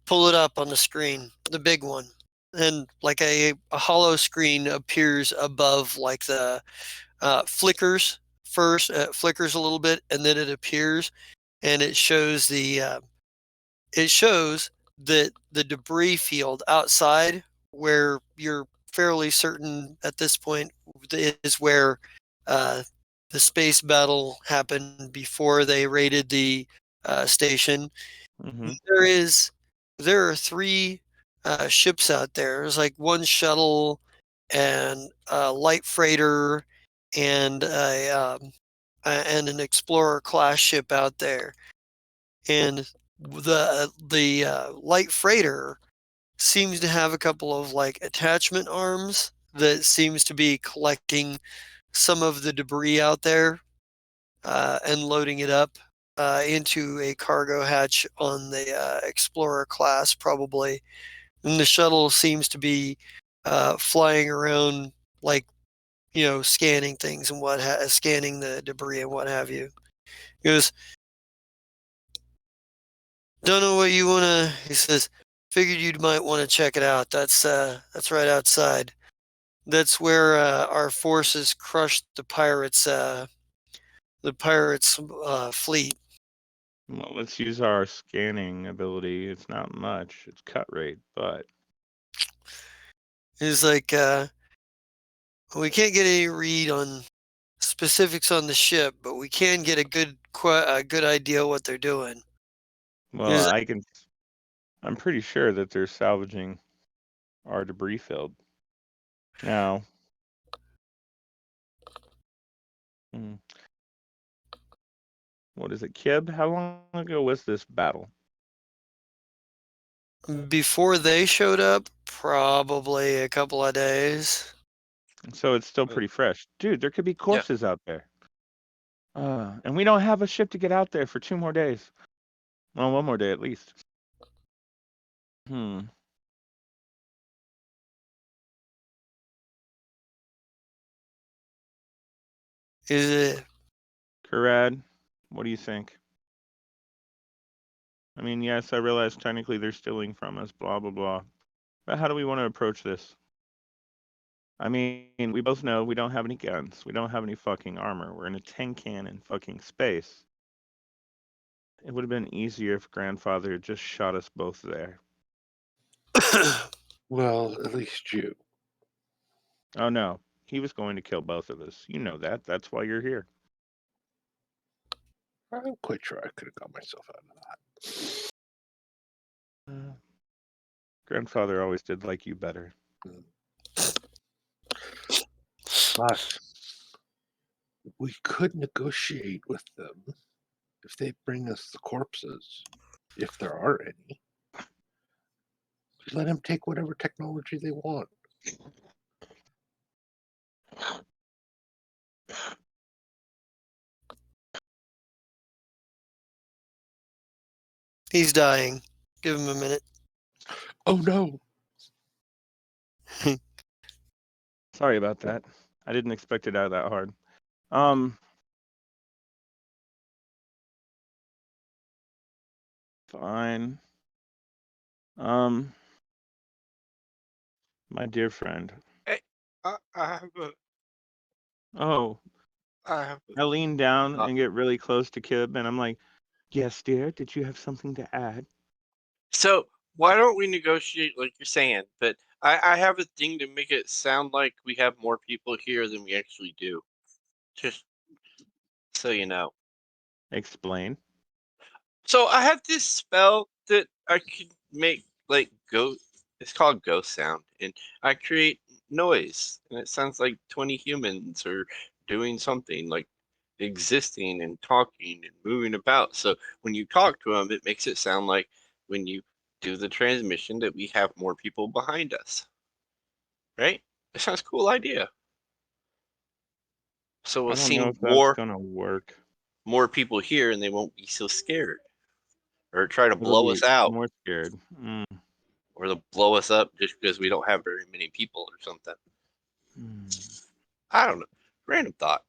pull it up on the screen, the big one, and like a hollow screen appears above, like the flickers first, flickers a little bit, and then it appears, and it shows that the debris field outside, where you're fairly certain at this point is where the space battle happened before they raided the station. Mm-hmm. There are three ships out there. There's like one shuttle and a light freighter and and an explorer class ship out there. And the light freighter seems to have a couple of like attachment arms that seems to be collecting some of the debris out there and loading it up into a cargo hatch on the Explorer class, probably. And the shuttle seems to be flying around, like, scanning things and scanning the debris and what have you. He goes, don't know what you wanna. He says, figured you might want to check it out. That's right outside. That's where our forces crushed the pirates' fleet. Well, let's use our scanning ability. It's not much. It's cut rate, but He's like, we can't get any read on specifics on the ship, but we can get a good idea what they're doing. well, He's I'm pretty sure that they're salvaging our debris field. Now, what is it, Kib? How long ago was this battle? Before they showed up, probably a couple of days. So it's still pretty fresh. Dude, there could be corpses out there. And we don't have a ship to get out there for 2 more days. Well, 1 more day at least. Is it? Karad, what do you think? I mean, yes, I realize technically they're stealing from us, blah, blah, blah. But how do we want to approach this? I mean, we both know we don't have any guns. We don't have any fucking armor. We're in a tin can in fucking space. It would have been easier if Grandfather had just shot us both there. Well, at least you. Oh, no. He was going to kill both of us. You know that. That's why you're here. I'm quite sure I could have got myself out of that. Grandfather always did like you better. But we could negotiate with them if they bring us the corpses, if there are any. Let them take whatever technology they want. He's dying. Give him a minute. Oh no! Sorry about that. I didn't expect it out that hard. Fine. My dear friend. Hey, I have a. Oh, I have. I lean down Uh, and get really close to Kib, and I'm like, "Yes, dear. Did you have something to add?" So why don't we negotiate like you're saying? But I have a thing to make it sound like we have more people here than we actually do. Just so you know. Explain. So I have this spell that I can make like ghost. It's called ghost sound, and I create noise, and it sounds like 20 humans are doing something like existing and talking and moving about. So when you talk to them, it makes it sound like when you do the transmission that we have more people behind us. Right? It sounds a cool idea. So I we'll don't know see if that's gonna work. more people here, and they won't be so scared or try to It'll blow be us out. more scared. Or they'll blow us up just because we don't have very many people or something. I don't know. Random thought.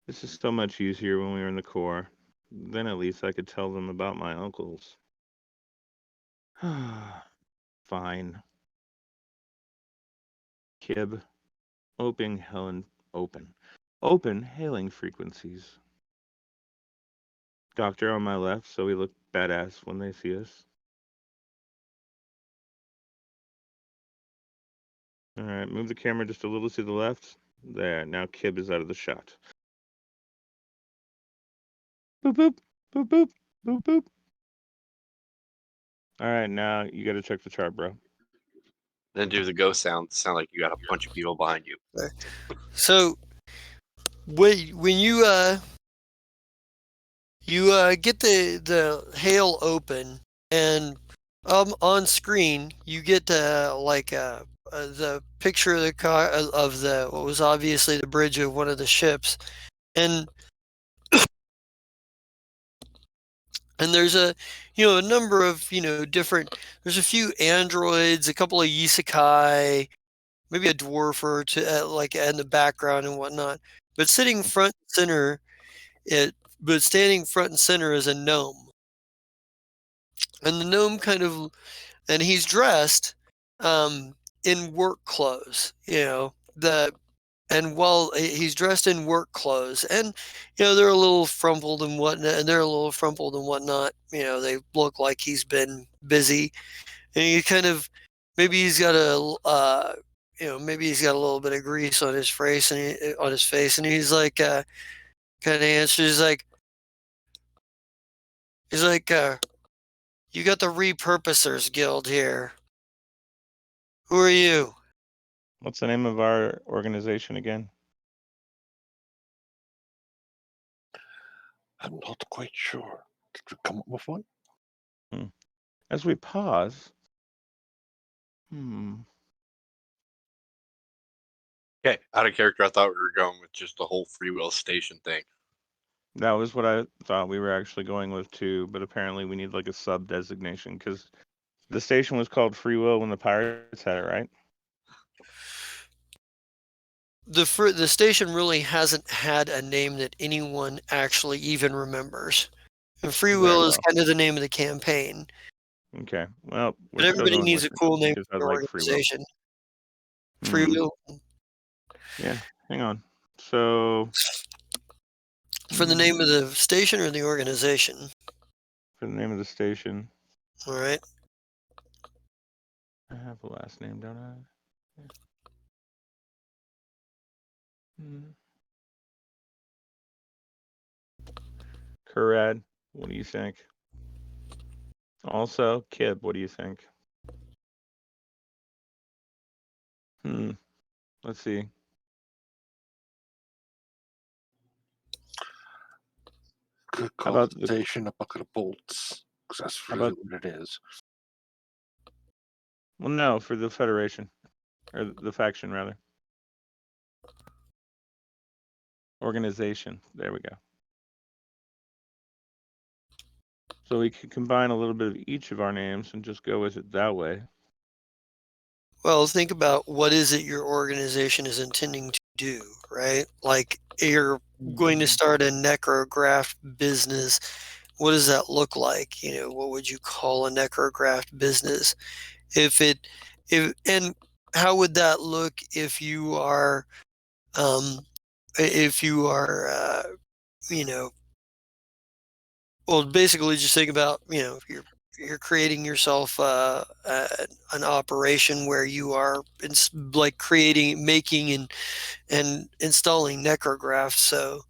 This is so much easier when we were in the Corps. Then at least I could tell them about my uncles. Fine. Kib. Open hailing frequencies. Doctor on my left, so we look badass when they see us. Alright, move the camera just a little to the left. There, now Kib is out of the shot. Boop boop, boop boop, boop boop. Alright, now you gotta check the chart, bro. Then do the ghost sound like you got a bunch of people behind you. So when you get the hail open, and on screen you get the picture of the car of the what was obviously the bridge of one of the ships, and there's a number of different. There's a few androids, a couple of isekai, maybe a dwarf or two, like in the background and whatnot. But standing front and center is a gnome, and the gnome and he's dressed in work clothes. And while he's dressed in work clothes, and they're a little frumpled and whatnot, they look like he's been busy, and he maybe he's got a little bit of grease on his face, and he's like kind of answers he's like you got the Repurposers Guild here. Who are you? What's the name of our organization again? I'm not quite sure. Did we come up with one? As we pause, Okay, out of character, I thought we were going with just the whole free will station thing. that was what I thought we were actually going with too, but apparently we need like a sub designation because the station was called Free Will when the pirates had it, right? The station really hasn't had a name that anyone actually even remembers. And Free Very Will is well. kind of the name of the campaign. Okay. Well, we're But still everybody going needs with a it cool name because for I the like Free Will. organization. Free Will. Yeah. Hang on. So For the name of the station or the organization? for the name of the station, All right. I have a last name, don't I? Karad, what do you think? Also, Kib, what do you think? Let's see. Could How call about the the station a bucket of bolts, because that's How really about- what it is. well, no, for the Federation or the faction rather. Organization. There we go. So we could combine a little bit of each of our names and just go with it that way. Well, think about what is it your organization is intending to do, right? Like you're going to start a necrograph business. What does that look like? You know, what would you call a necrograph business? And how would that look if you are, you know, well, basically just think about, you know, you're creating yourself an operation where you are like making and installing necrographs. So,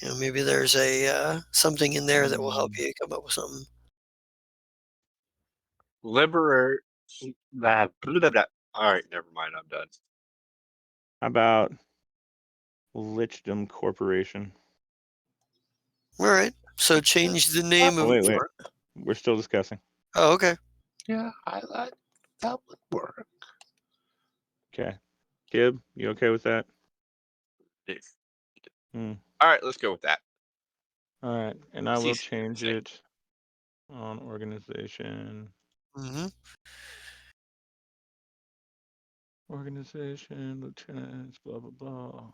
you know, maybe there's a something in there that will help you come up with something. Liberate. Blah, blah, blah. All right, never mind. I'm done. How about Lichdom Corporation? All right. So change the name of. Wait. We're still discussing. Oh, okay. Yeah, that would work. Okay. Kib, you okay with that? All right, let's go with that. All right. And I will Easy to change say. it on organization. Mm-hmm. Organization, lieutenants, blah, blah, blah.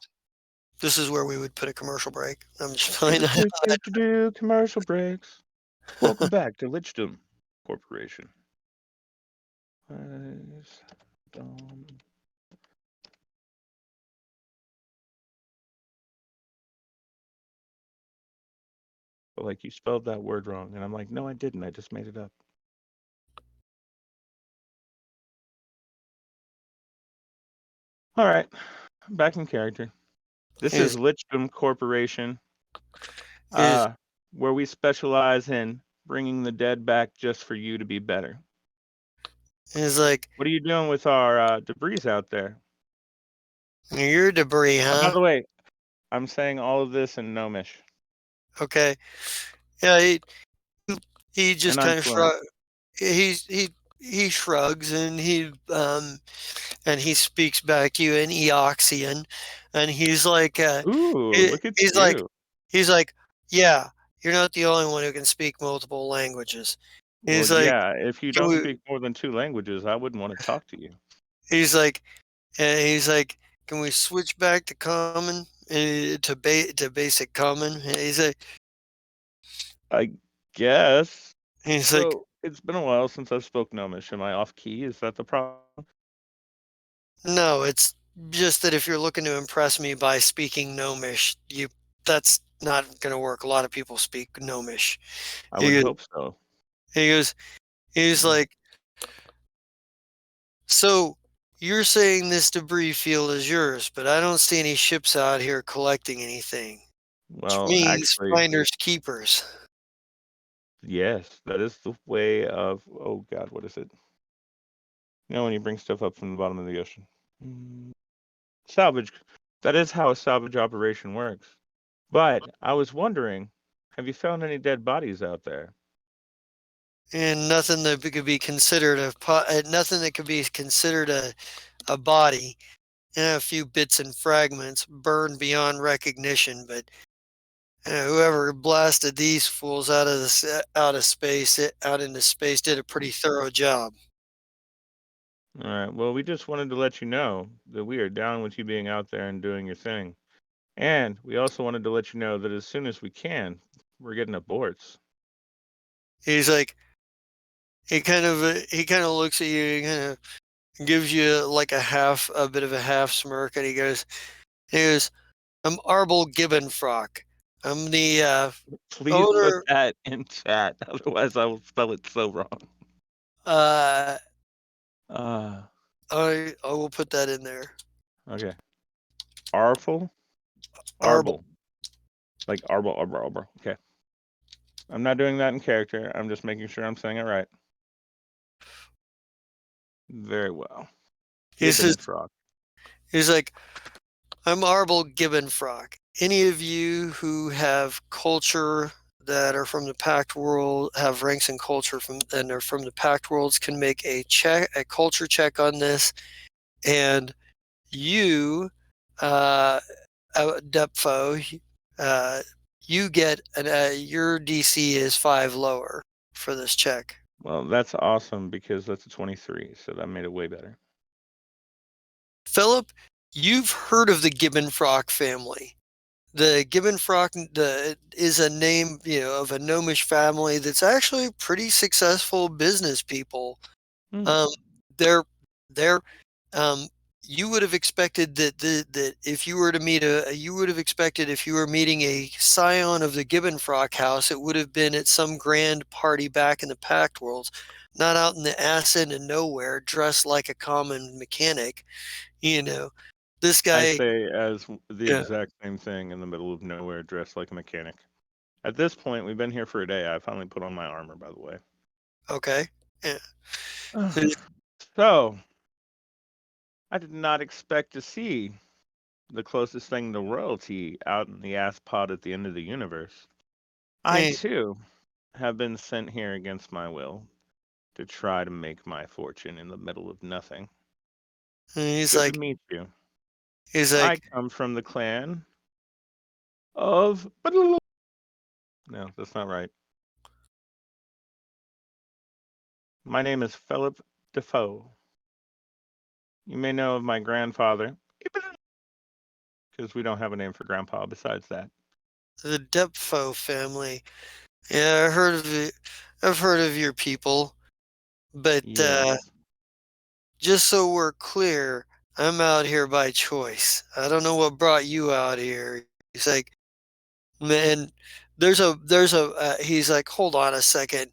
This is where we would put a commercial break. I'm just playing. Do commercial breaks. Welcome back to Lichdom Corporation. But like you spelled that word wrong, and I'm like, no, I didn't. I just made it up. All right, back in character. This is Lichdom Corporation, where we specialize in bringing the dead back just for you to be better. It's like, what are you doing with our debris out there? Your debris, huh? By the way, I'm saying all of this in Gnomish. Okay. Yeah, he just kind of shrugs. He shrugs and he speaks back to you in Eoxian, and he's like, ooh, look at he's you. He's like, yeah, you're not the only one who can speak multiple languages. He's well, like, yeah, if you don't speak more than 2 languages, I wouldn't want to talk to you. He's like, can we switch back to common to basic common? And he's like, I guess. He's so, like, it's been a while since I've spoke Gnomish. Am I off key? Is that the problem? No, it's just that if you're looking to impress me by speaking Gnomish, that's not going to work. A lot of people speak Gnomish. I would hope so. He's like, so you're saying this debris field is yours, but I don't see any ships out here collecting anything. Well, which means actually, finders keepers. Yes, that is the way of, oh God, what is it? You know, when you bring stuff up from the bottom of the ocean. Salvage. That is how a salvage operation works. But I was wondering, have you found any dead bodies out there? and nothing that could be considered nothing that could be considered a body, and a few bits and fragments burned beyond recognition. But whoever blasted these fools out of out into space did a pretty thorough job. All right. Well, we just wanted to let you know that we are down with you being out there and doing your thing. And we also wanted to let you know that as soon as we can, we're getting aborts. He's like, he kind of looks at you, and kind of gives you like a bit of a half smirk, and he goes, "I'm Arbel Gibbonfrock. I'm the Please put owner." that in chat, otherwise I will spell it so wrong. Uh, Uh, I will put that in there. okay. Arful? Arbel. Arbel. Like Arbel. Okay. I'm not doing that in character. I'm just making sure I'm saying it right. Very well. He says, Gibbonfrock. he's like, I'm Arbel Gibbonfrock. Any of you who have culture that are from the Pact World, have ranks in culture and are from the Pact Worlds, can make a culture check on this, and you, Depfo, you get your DC is 5 lower for this check. Well, that's awesome because that's a 23, so that made it way better. Philip, you've heard of the Gibbonfrock family. The Gibbonfrock is a name, of a gnomish family that's actually pretty successful business people. Hmm. They're you would have expected that if you were to meet you would have expected if you were meeting a scion of the Gibbonfrock house, it would have been at some grand party back in the Pact Worlds, not out in the ass end of nowhere, dressed like a common mechanic. This I guy, say as the yeah, exact same thing in the middle of nowhere, dressed like a mechanic. At this point, we've been here for a day. I finally put on my armor, by the way. okay, yeah. So, I did not expect to see the closest thing to royalty out in the ass pod at the end of the universe. I, Hey, too, have been sent here against my will to try to make my fortune in the middle of nothing. he's Good to like, meet you. he's I like, come from the clan of. No, that's not right. My name is Philip Defoe. You may know of my grandfather, because we don't have a name for grandpa besides that. the Depfo family. Yeah, I heard of it. I've heard of your people, but Yes. just so we're clear, I'm out here by choice. I don't know what brought you out here. He's like, man, he's like, hold on a second.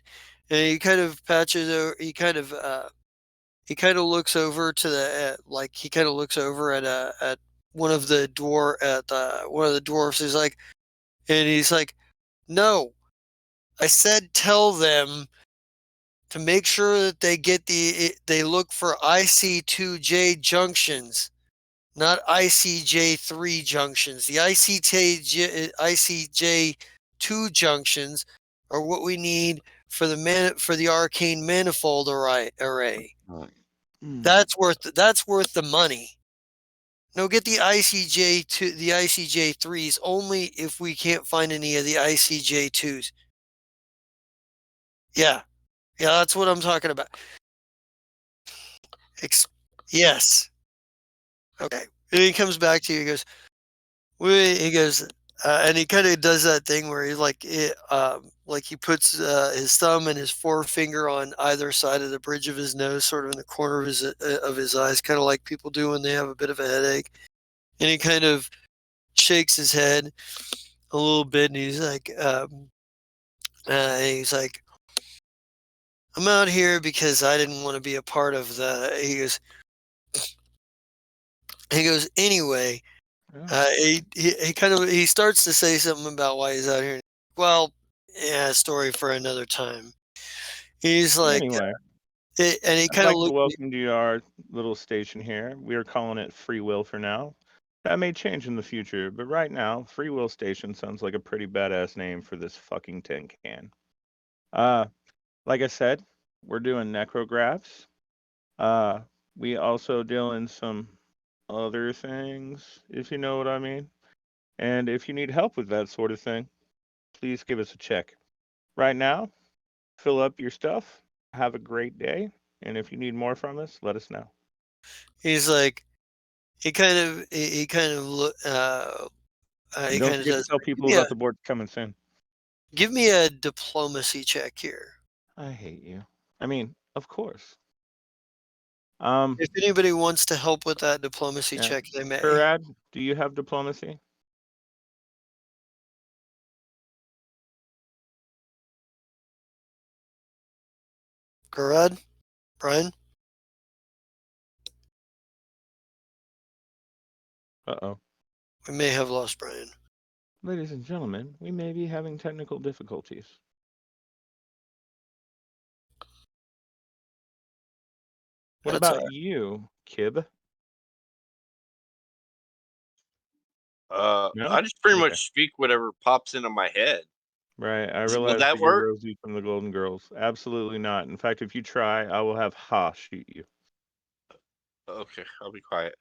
And he kind of patches over, he kind of looks over to he kind of looks over at one of the one of the dwarfs. He's like, no, I said tell them to make sure that they look for IC2J junctions, not ICJ3 junctions. The ICJ2 junctions are what we need for the arcane manifold array. That's worth the money. No, get the ICJ3s only if we can't find any of the ICJ2s. Yeah. Yeah, that's what I'm talking about. Yes. Okay. And he comes back to you. He goes, and he kind of does that thing where he like he puts his thumb and his forefinger on either side of the bridge of his nose, sort of in the corner of his eyes, kind of like people do when they have a bit of a headache. And he kind of shakes his head a little bit, and he's like, I'm out here because I didn't want to be a part of the. He goes, anyway. He starts to say something about why he's out here. Well, yeah, story for another time. He's like, Anyway, and he I'd kind of like to looked. welcome you to our little station here. We are calling it Free Will for now. That may change in the future, but right now, Free Will Station sounds like a pretty badass name for this fucking tin can. like I said, we're doing necrographs. We also deal in some other things, if you know what I mean. And if you need help with that sort of thing, please give us a check. Right now, fill up your stuff. Have a great day. And if you need more from us, let us know. He's like, he kind of And he don't kind of forget to does. tell people about the board coming soon. Give me a diplomacy check here. I hate you. I mean, of course. If anybody wants to help with that diplomacy Yeah. check, they may. Farad, do you have diplomacy? Garad? Brian? Uh-oh. We may have lost Brian. Ladies and gentlemen, we may be having technical difficulties. What That's about all right. you, Kib? No? I just pretty Okay. much speak whatever pops into my head. Right. I Will realize that that you're work? Rosie from the Golden Girls. Absolutely not. In fact, if you try, I will have Ha shoot you. Okay, I'll be quiet.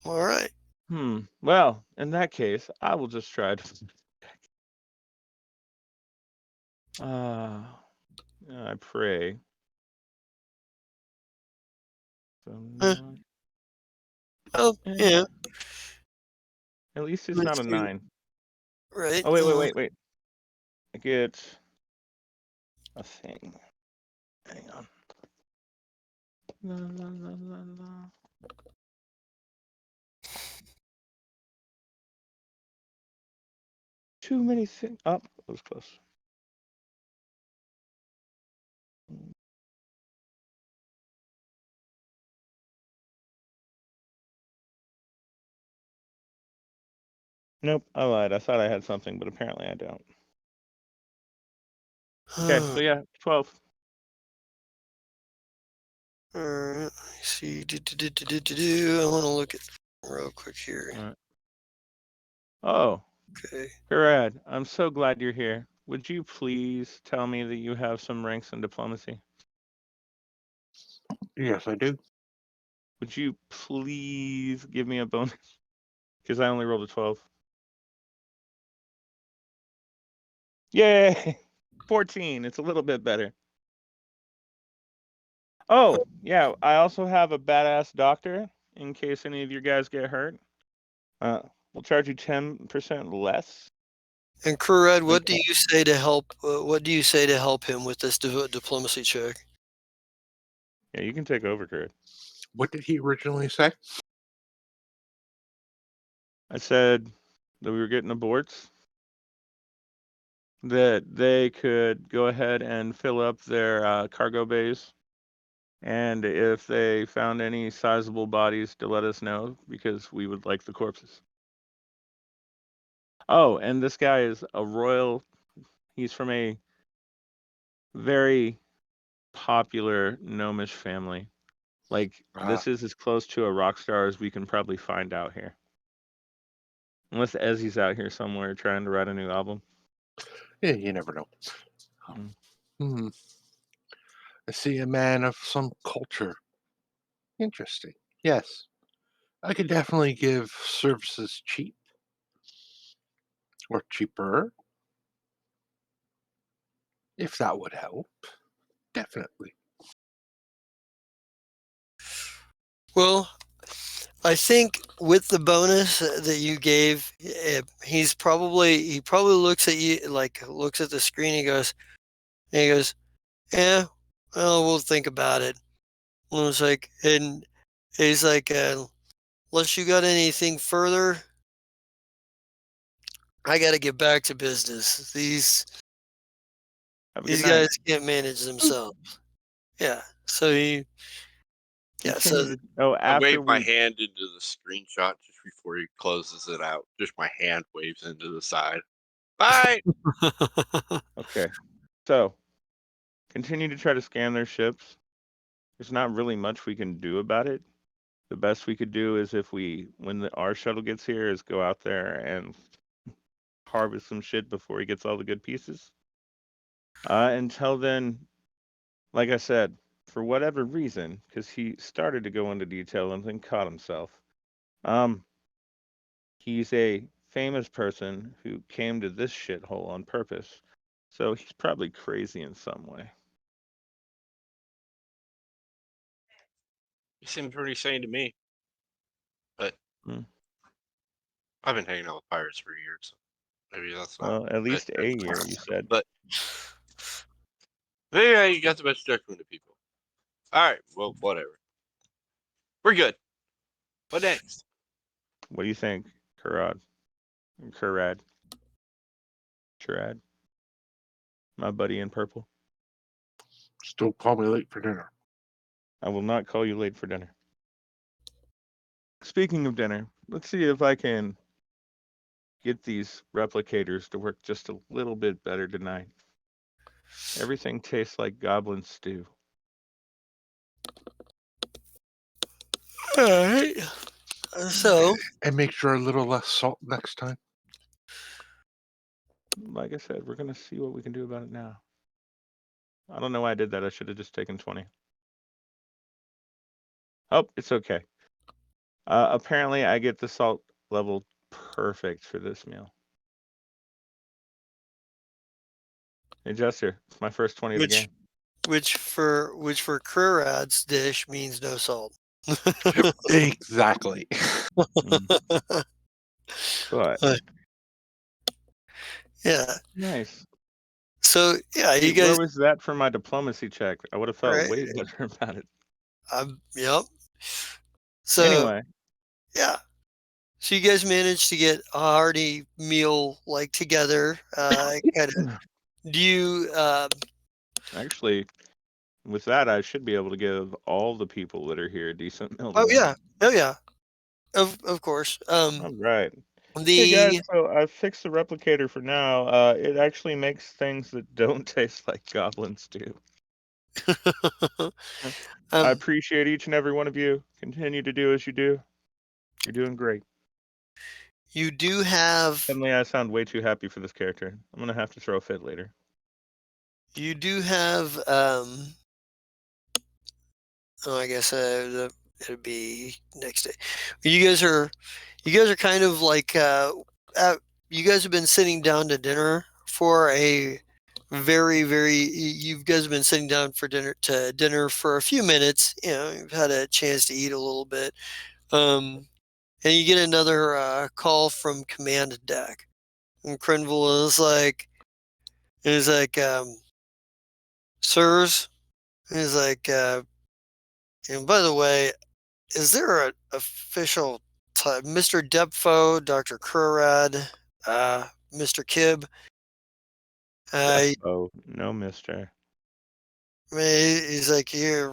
All right. Well, in that case, I will just try to. I pray. Oh, yeah. At least it's Let's not a see. 9. Right. Oh, wait. I get a thing. Hang on. La, la, la, la, la. Too many things. Oh, that was close. Nope, I lied. I thought I had something, but apparently I don't. Okay, so yeah, 12. All right. Let me see. I want to look at real quick here. All right. Oh, Okay. Farad, I'm so glad you're here. Would you please tell me that you have some ranks in diplomacy? Yes, I do. Would you please give me a bonus? Because I only rolled a 12. Yay! 14. It's a little bit better. Oh, yeah. I also have a badass doctor in case any of you guys get hurt. We'll charge you 10% less. And Kurad, what do you say to help? What do you say to help him with this diplomacy check? Yeah, you can take over, Kurt. What did he originally say? I said that we were getting aborts, that they could go ahead and fill up their cargo bays, and if they found any sizable bodies, to let us know because we would like the corpses. Oh, and this guy is a royal. He's from a very popular gnomish family. Like, this is as close to a rock star as we can probably find out here. Unless Ezzy's out here somewhere trying to write a new album. Yeah, you never know. I see a man of some culture. Interesting. Yes, I could definitely give services cheap or cheaper if that would help. Definitely. Well, I think with the bonus that you gave, he probably looks at you, like looks at the screen. He goes, yeah, well, we'll think about it. And it's like, and he's like, unless you got anything further, I got to get back to business. These guys can't manage themselves. Yeah. So I wave my hand into the screenshot just before he closes it out. Just my hand waves into the side. Bye. Okay. So, continue to try to scan their ships. There's not really much we can do about it. The best we could do is when our shuttle gets here, is go out there and harvest some shit before he gets all the good pieces. Until then, like I said, for whatever reason, because he started to go into detail and then caught himself. Um, he's a famous person who came to this shithole on purpose, so he's probably crazy in some way. You seem pretty sane to me. But Hmm. I've been hanging out with pirates for years. So maybe that's not. Well, at least a year, you said. But maybe you got the best judgment of people. All right. Well, whatever. We're good. What next? What do you think, Karad? Karad? Sharad? My buddy in purple. Still call me late for dinner. I will not call you late for dinner. Speaking of dinner, let's see if I can get these replicators to work just a little bit better tonight. Everything tastes like goblin stew. All right. So, And make sure a little less salt next time. Like I said, we're going to see what we can do about it now. I don't know why I did that. I should have just taken 20. Oh, it's okay. Apparently, I get the salt level perfect for this meal. Hey, Jester, it's my first 20 of the game. which for Kurad's dish means no salt. Exactly. But Yeah. nice. So yeah, you Hey, guys. where was that for my diplomacy check? I would have felt Right. way better about it. Yep. So Anyway, yeah. So you guys managed to get a hearty meal like together. Kind of. Do you? actually, with that, I should be able to give all the people that are here a decent meal. Oh tonight. yeah. Oh yeah. Of course. All right. Hey The guys, so I fixed the replicator for now. It actually makes things that don't taste like goblins do. I appreciate each and every one of you. Continue to do as you do. You're doing great. you do have. Suddenly, I sound way too happy for this character. I'm gonna have to throw a fit later. You do have. Oh, I guess it'd be next day. You guys are kind of like. You guys have been sitting down to dinner for a very you guys have been sitting down for dinner for a few minutes. You know, you've had a chance to eat a little bit, and you get another call from command deck, and Crenville is like, sirs, he's like, and by the way, is there an official Mr. Depfo, Dr. Kurad, Mr. Kib? Oh, no, mister. He's like, here,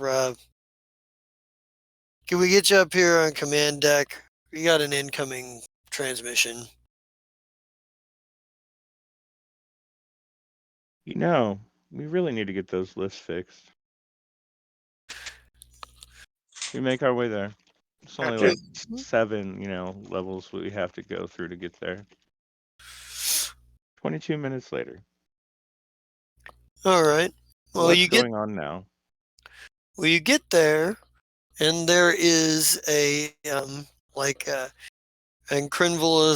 can we get you up here on command deck? We got an incoming transmission. You know, we really need to get those lists fixed. We make our way there. It's only Gotcha. like 7, levels we have to go through to get there. 22 minutes later. All right. Well, What's going on now? Well, you get there, and there is a and Crenville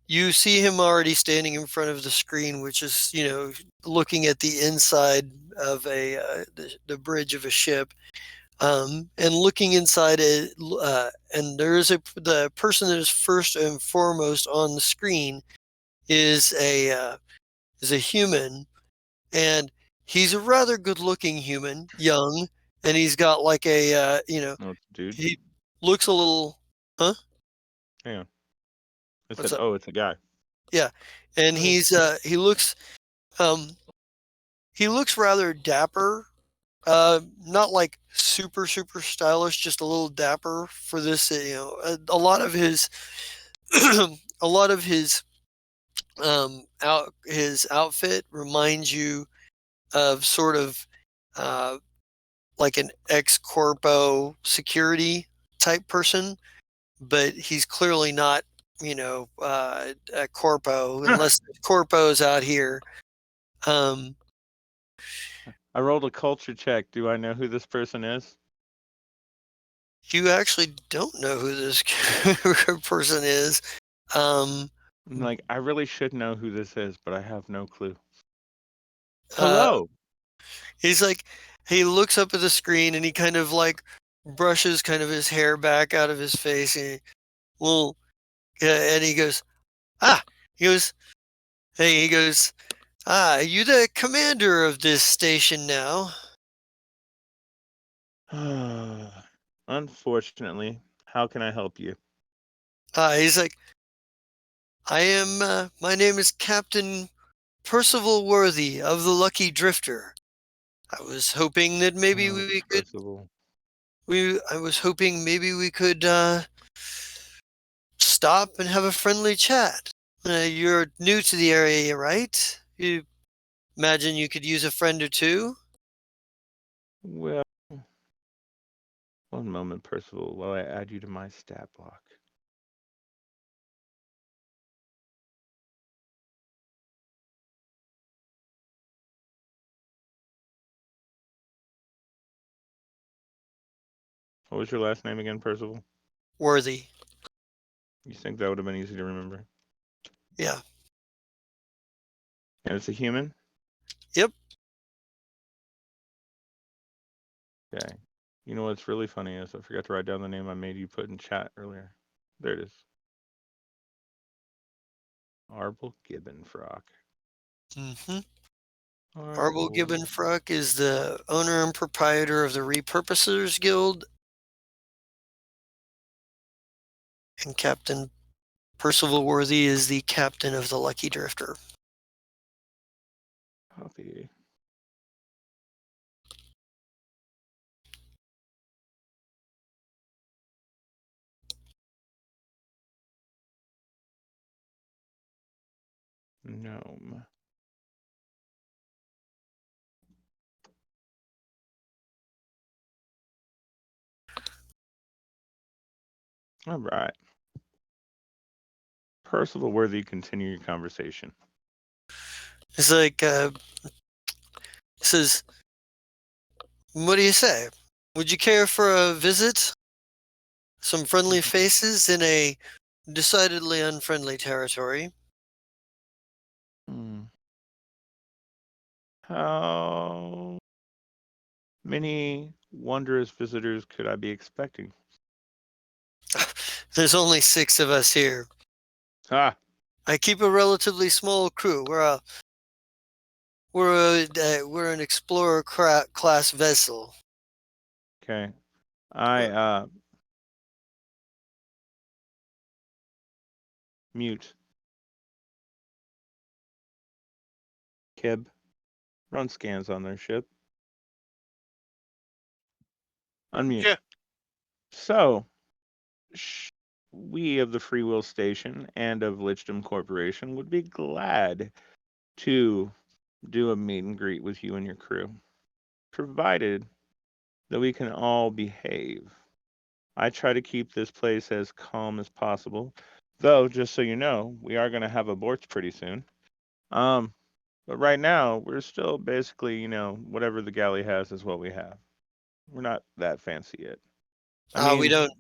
you see him already standing in front of the screen, which is looking at the inside of the bridge of a ship, and looking inside it, and there is the person that is first and foremost on the screen is a human, and he's a rather good-looking human, young, and he's got like Oh, dude. he looks a little, huh? Yeah. I What's said, up? oh, it's a guy. Yeah, and he looks rather dapper, not like super stylish, just a little dapper for this. A lot of his his outfit reminds you of sort of like an ex corpo security type person, but he's clearly not, a corpo unless there's corpos out here. I rolled a culture check. Do I know who this person is? You actually don't know who this person is. I'm like, I really should know who this is, but I have no clue. uh, Hello. he's like, he looks up at the screen and he kind of like brushes kind of his hair back out of his face and and he goes, he goes, hey, he goes, you the commander of this station now? Unfortunately, how can I help you? He's like, I am, my name is Captain Percival Worthy of the Lucky Drifter. I was hoping that maybe we could, Percival. I was hoping maybe we could, stop and have a friendly chat. You're new to the area, right? You imagine you could use a friend or two? Well, one moment, Percival, while I add you to my stat block. What was your last name again, Percival? Worthy. You think that would have been easy to remember? Yeah. And it's a human? Yep. Okay. You know what's really funny is I forgot to write down the name I made you put in chat earlier. There it is. Arbel Gibbonfrock. Mm-hmm. Arbel Gibbonfrock is the owner and proprietor of the Repurposers Guild. And Captain Percival Worthy is the captain of the Lucky Drifter. Copy. Gnome. All right. Percival Worthy, continue your conversation. It's like, says, what do you say? Would you care for a visit? Some friendly faces in a decidedly unfriendly territory. How many wondrous visitors could I be expecting? There's only 6 of us here. Ah, I keep a relatively small crew. We're an explorer class vessel. okay. Mute. Kib, run scans on their ship. Unmute. Yeah. So, we of the Free Will Station and of Lichdom Corporation would be glad to do a meet and greet with you and your crew, provided that we can all behave. I try to keep this place as calm as possible, though, just so you know, we are going to have aborts pretty soon. But right now, we're still basically, whatever the galley has is what we have. We're not that fancy yet. We don't.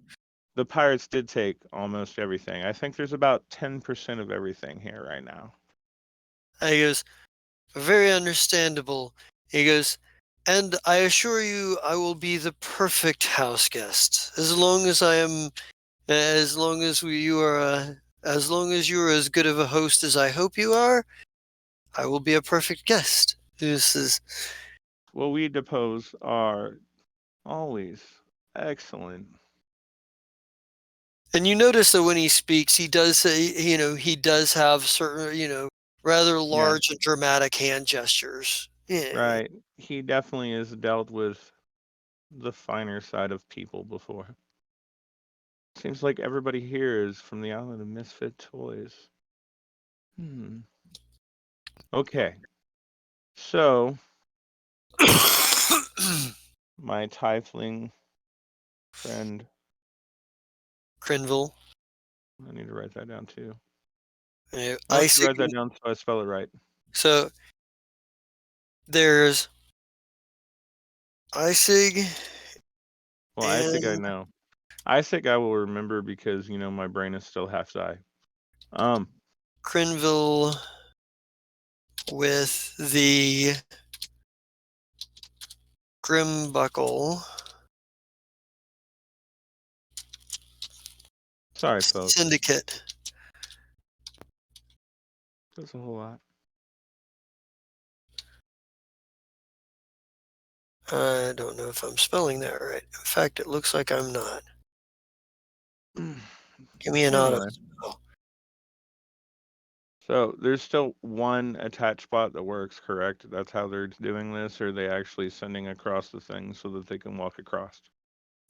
The pirates did take almost everything. I think there's about 10% of everything here right now. He goes, very understandable. He goes, and I assure you I will be the perfect house guest. As long as you are as good of a host as I hope you are, I will be a perfect guest. This is What we depose are always excellent. And you notice that when he speaks, he does say, he does have certain, rather large and dramatic hand gestures. Yeah. Right. He definitely has dealt with the finer side of people before. Seems like everybody here is from the island of Misfit Toys. Okay. So, my tiefling friend Crinville. I need to write that down too. Uh, Why don't you Isaac. write that down so I spell it right? So there's Isig Well, Isaac, I and know. Isaac, I will remember because my brain is still half die. Crinville with the Grimbuckle Sorry, folks. Syndicate. That's a whole lot. I don't know if I'm spelling that right. In fact, it looks like I'm not. Give me an auto. Anyway. So there's still one attached spot that works, correct? That's how they're doing this, or are they actually sending across the thing so that they can walk across?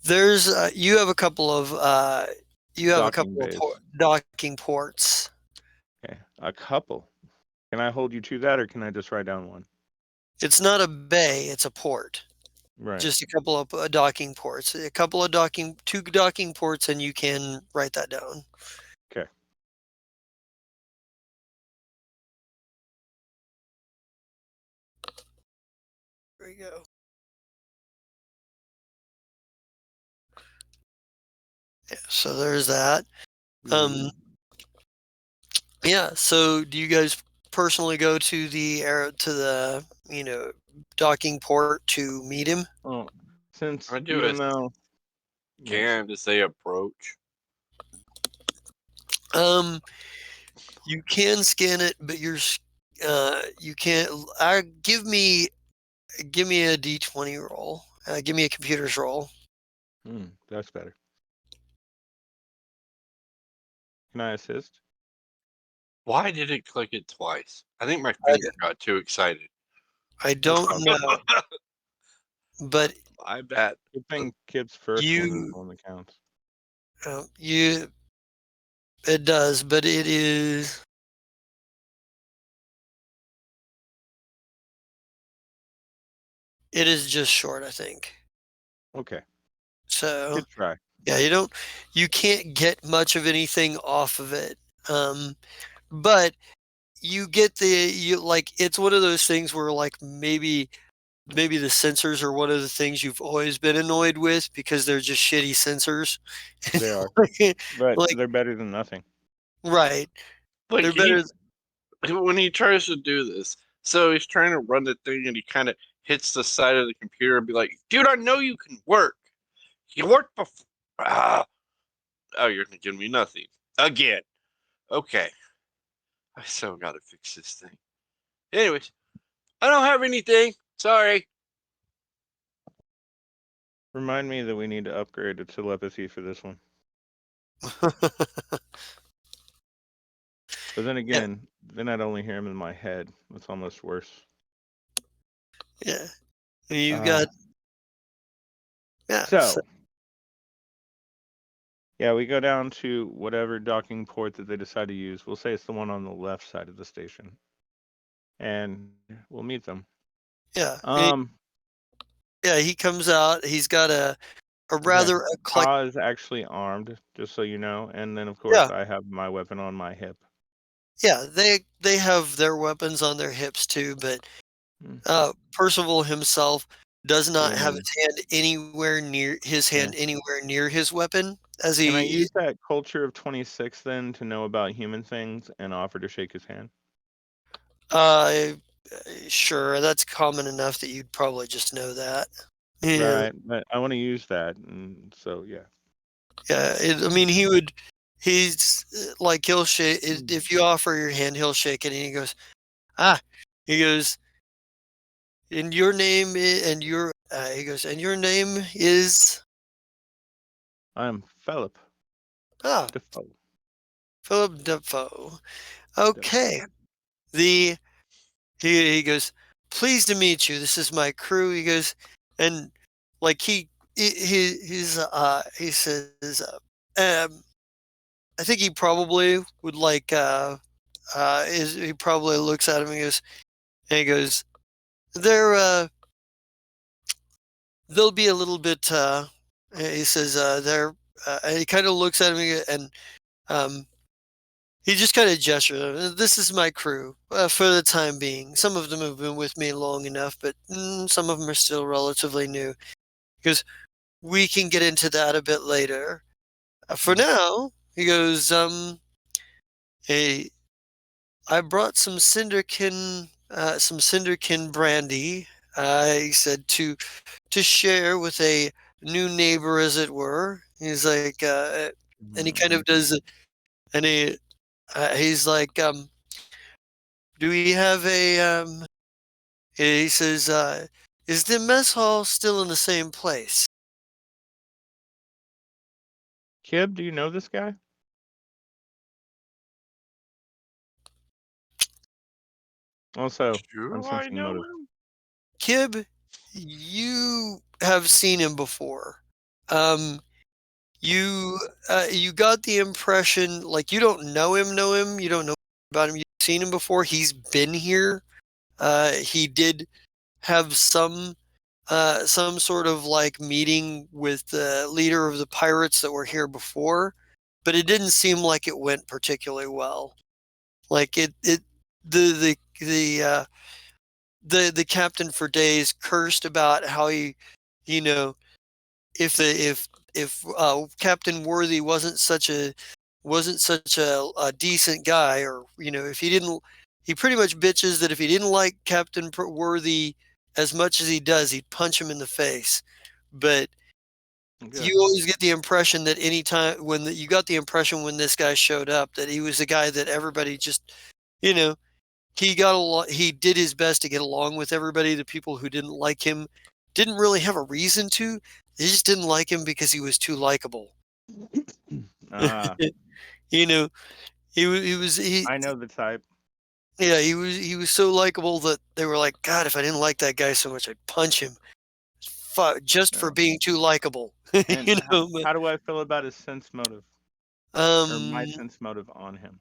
There's you have a couple of Docking bays. docking ports. Okay, a couple. Can I hold you to that, or can I just write down one? It's not a bay; it's a port. Right. Just a couple of docking ports. A couple of two docking ports, and you can write that down. Okay. There we go. Yeah, so there's that. Yeah. So do you guys personally go to the docking port to meet him? Oh, since I do even it. though Can as they approach. You can scan it, but you can't. Give me a D20 roll. Give me a computer's roll. That's better. Can I assist? Why did it click it twice? I think my finger got too excited. I don't know, but I bet. Good thing Kip's first one is the one that counts. It does, but it is. It is just short, I think. Okay. So Good try. yeah, you can't get much of anything off of it. But you get it's one of those things where like maybe the sensors are one of the things you've always been annoyed with because they're just shitty sensors. They are. But they're better than nothing. Right. Like They're better. when he tries to do this, so he's trying to run the thing and he kind of hits the side of the computer and be like, dude, I know you can work. You worked before. Oh, you're going to give me nothing. Again. Okay. I still got to fix this thing. Anyways, I don't have anything. Sorry. Remind me that we need to upgrade to telepathy for this one. But then again, then I'd only hear him in my head. That's almost worse. Yeah. You got. Yeah. So, yeah, we go down to whatever docking port that they decide to use. We'll say it's the one on the left side of the station. And we'll meet them. Yeah. Yeah, he comes out. He's got a rather Ka is actually armed, just so you know. And then, of course, I have my weapon on my hip. Yeah, they have their weapons on their hips too, but Percival himself does not have his hand anywhere near his weapon. Can I use that culture of 26 then to know about human things and offer to shake his hand? Sure, that's common enough that you'd probably just know that. Right, but I want to use that, and so yeah. Yeah, I mean, he's like he'll shake if you offer your hand, he'll shake it, and he goes, he goes, and your name and your he goes, and your name is. I'm Philip. Defoe. Philip Defoe. Okay. He goes, pleased to meet you. This is my crew. He goes, and like he says, I think he probably would like he probably looks at him and he goes, they'll be a little bit he says he kind of looks at me and he just kind of gestures. This is my crew for the time being. Some of them have been with me long enough, but some of them are still relatively new. Because we can get into that a bit later. For now, he goes, hey, I brought some Cinderkin brandy. He said to share with a new neighbor, as it were. He's like, and he kind of does, and he's like, do we have a? He says, is the mess hall still in the same place? Kib, do you know this guy? Also, Do I'm I sensing know motive. him? Kib, you have seen him before. You got the impression like you don't know him, you don't know about him, you've seen him before. He's been here. He did have some sort of like meeting with the leader of the pirates that were here before, but it didn't seem like it went particularly well. Like the captain for days cursed about how he, you know, if Captain Worthy wasn't such a decent guy, or if he pretty much bitches that if he didn't like Captain Worthy as much as he does, he'd punch him in the face. But Okay. you always get the impression that you got the impression when this guy showed up that he was a guy that everybody just, you know, he did his best to get along with everybody. The people who didn't like him didn't really have a reason to. They just didn't like him because he was too likable. Ah, You know, he I know the type. yeah, he was so likable that they were like, God, if I didn't like that guy so much, I'd punch him just for Yeah. being too likable. And how do I feel about his sense motive? Or my Um, sense motive on him?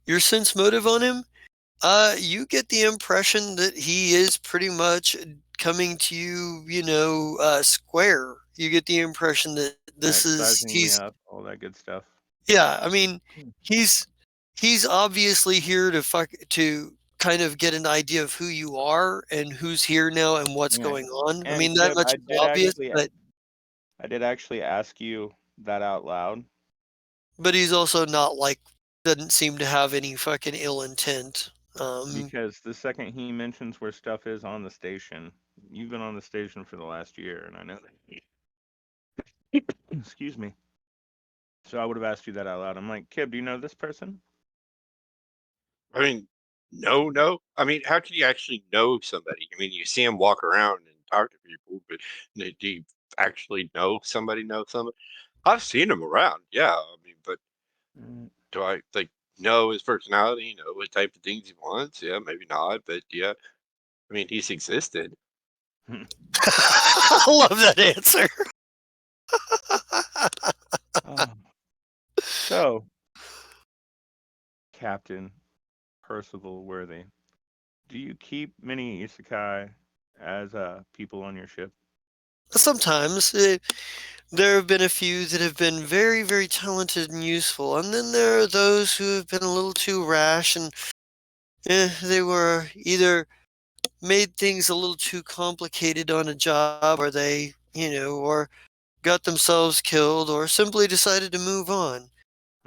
your sense motive on him? You get the impression that he is pretty much coming to you, square. You get the impression that Right, sizing me up, all that good stuff. yeah, I mean, he's obviously here to kind of get an idea of who you are and who's here now and what's Yeah. going on. I And mean, that Kib, much is obvious, I did actually ask you that out loud. but he's also not like doesn't seem to have any fucking ill intent. Because the second he mentions where stuff is on the station, you've been on the station for the last year, and I know that. Excuse me. So I would have asked you that out loud. I'm like, Kib, do you know this person? I mean, no. I mean, how can you actually know somebody? I mean, you see them walk around and talk to people, but do you actually know somebody? Know somebody? I've seen him around, yeah. I mean, but Mm, do I like know his personality? Know what type of things he wants? Yeah, maybe not, but yeah. I mean, he's existed. I love that answer. oh. So, Captain Percival Worthy, do you keep many isekai as people on your ship? Sometimes there have been a few that have been very, very talented and useful, and then there are those who have been a little too rash and they were either made things a little too complicated on a job, or or got themselves killed, or simply decided to move on.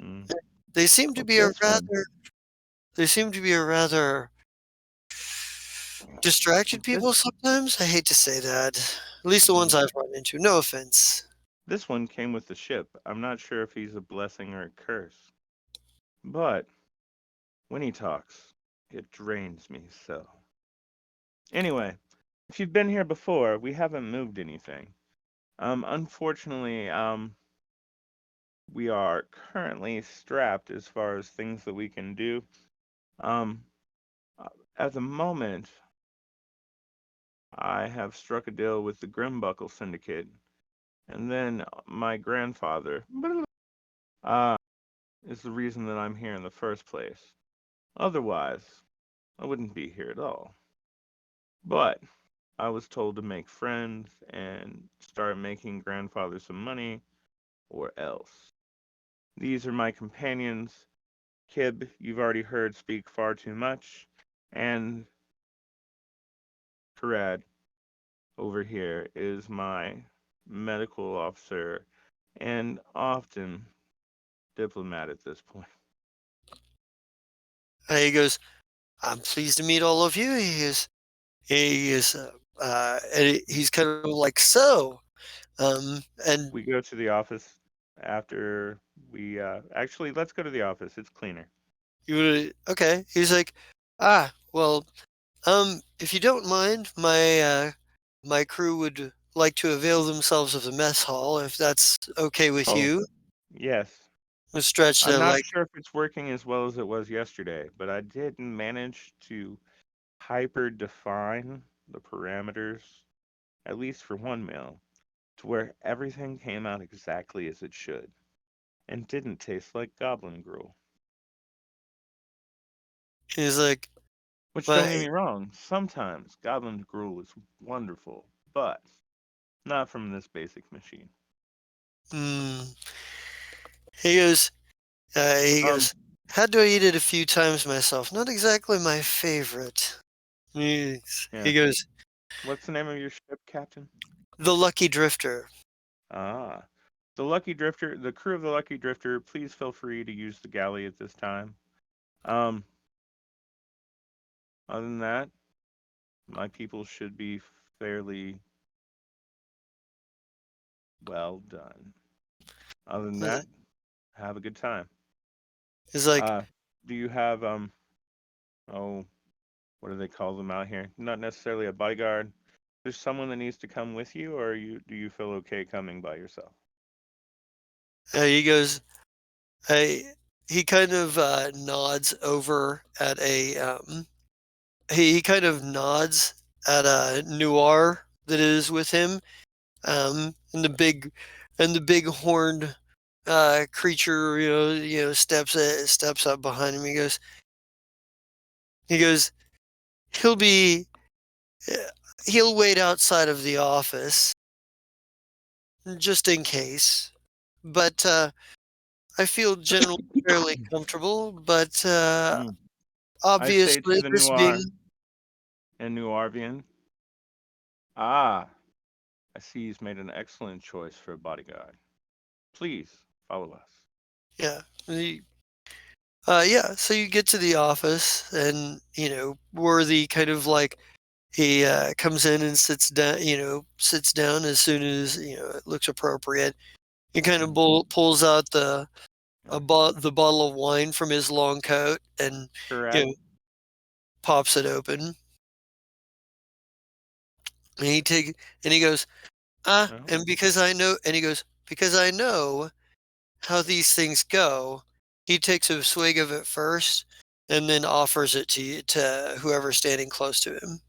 Mm. They seem to Well, be a rather, they seem to be a rather distracted This people sometimes. I hate to say that. At least the ones mm, I've run into. No offense. this one came with the ship. I'm not sure if he's a blessing or a curse, but when he talks, it drains me so. Anyway, if you've been here before, we haven't moved anything. Unfortunately, we are currently strapped as far as things that we can do. Um, at the moment, I have struck a deal with the Grimbuckle Syndicate, and then my grandfather uh, is the reason that I'm here in the first place. Otherwise, I wouldn't be here at all. But I was told to make friends and start making grandfather some money or else. These are my companions. Kib, you've already heard speak far too much, and Karad over here is my medical officer and often diplomat at this point. He goes, I'm pleased to meet all of you. He's kind of like, so, and We go to the office after we actually let's go to the office. It's cleaner. you would, okay. He's like, well, if you don't mind, my crew would like to avail themselves of the mess hall, if that's okay with Oh. you. Yes. A stretch I'm that not like, sure if it's working as well as it was yesterday, but I did manage to hyper define the parameters, at least for one meal, to where everything came out exactly as it should and didn't taste like goblin gruel. he's like, Which, but don't get me wrong, sometimes goblin gruel is wonderful, but not from this basic machine. he goes, Um, had to eat it a few times myself. Not exactly my favorite. He Yeah. goes, What's the name of your ship, Captain? the Lucky Drifter. Ah, the Lucky Drifter, the crew of the Lucky Drifter, please feel free to use the galley at this time. Other than that, my people should be fairly well done. Other than that, have a good time. He's like, Do you have oh, what do they call them out here? Not necessarily a bodyguard. There's someone that needs to come with you, or do you feel okay coming by yourself? he goes, he kind of nods over at he kind of nods at a Noir that is with him, and the big horned creature, steps up behind him. He goes, he'll be, he'll wait outside of the office just in case, but I feel generally fairly comfortable, but I say obviously to the this Noir being, and Noirvian, I see he's made an excellent choice for a bodyguard. Please follow us. yeah, so you get to the office, and Worthy kind of like, he comes in and sits down as soon as it looks appropriate. He kind of pulls out the bottle of wine from his long coat and Correct. pops it open. And he goes, and because I know, and he goes, because I know how these things go. He takes a swig of it first, and then offers it to whoever's standing closest to him.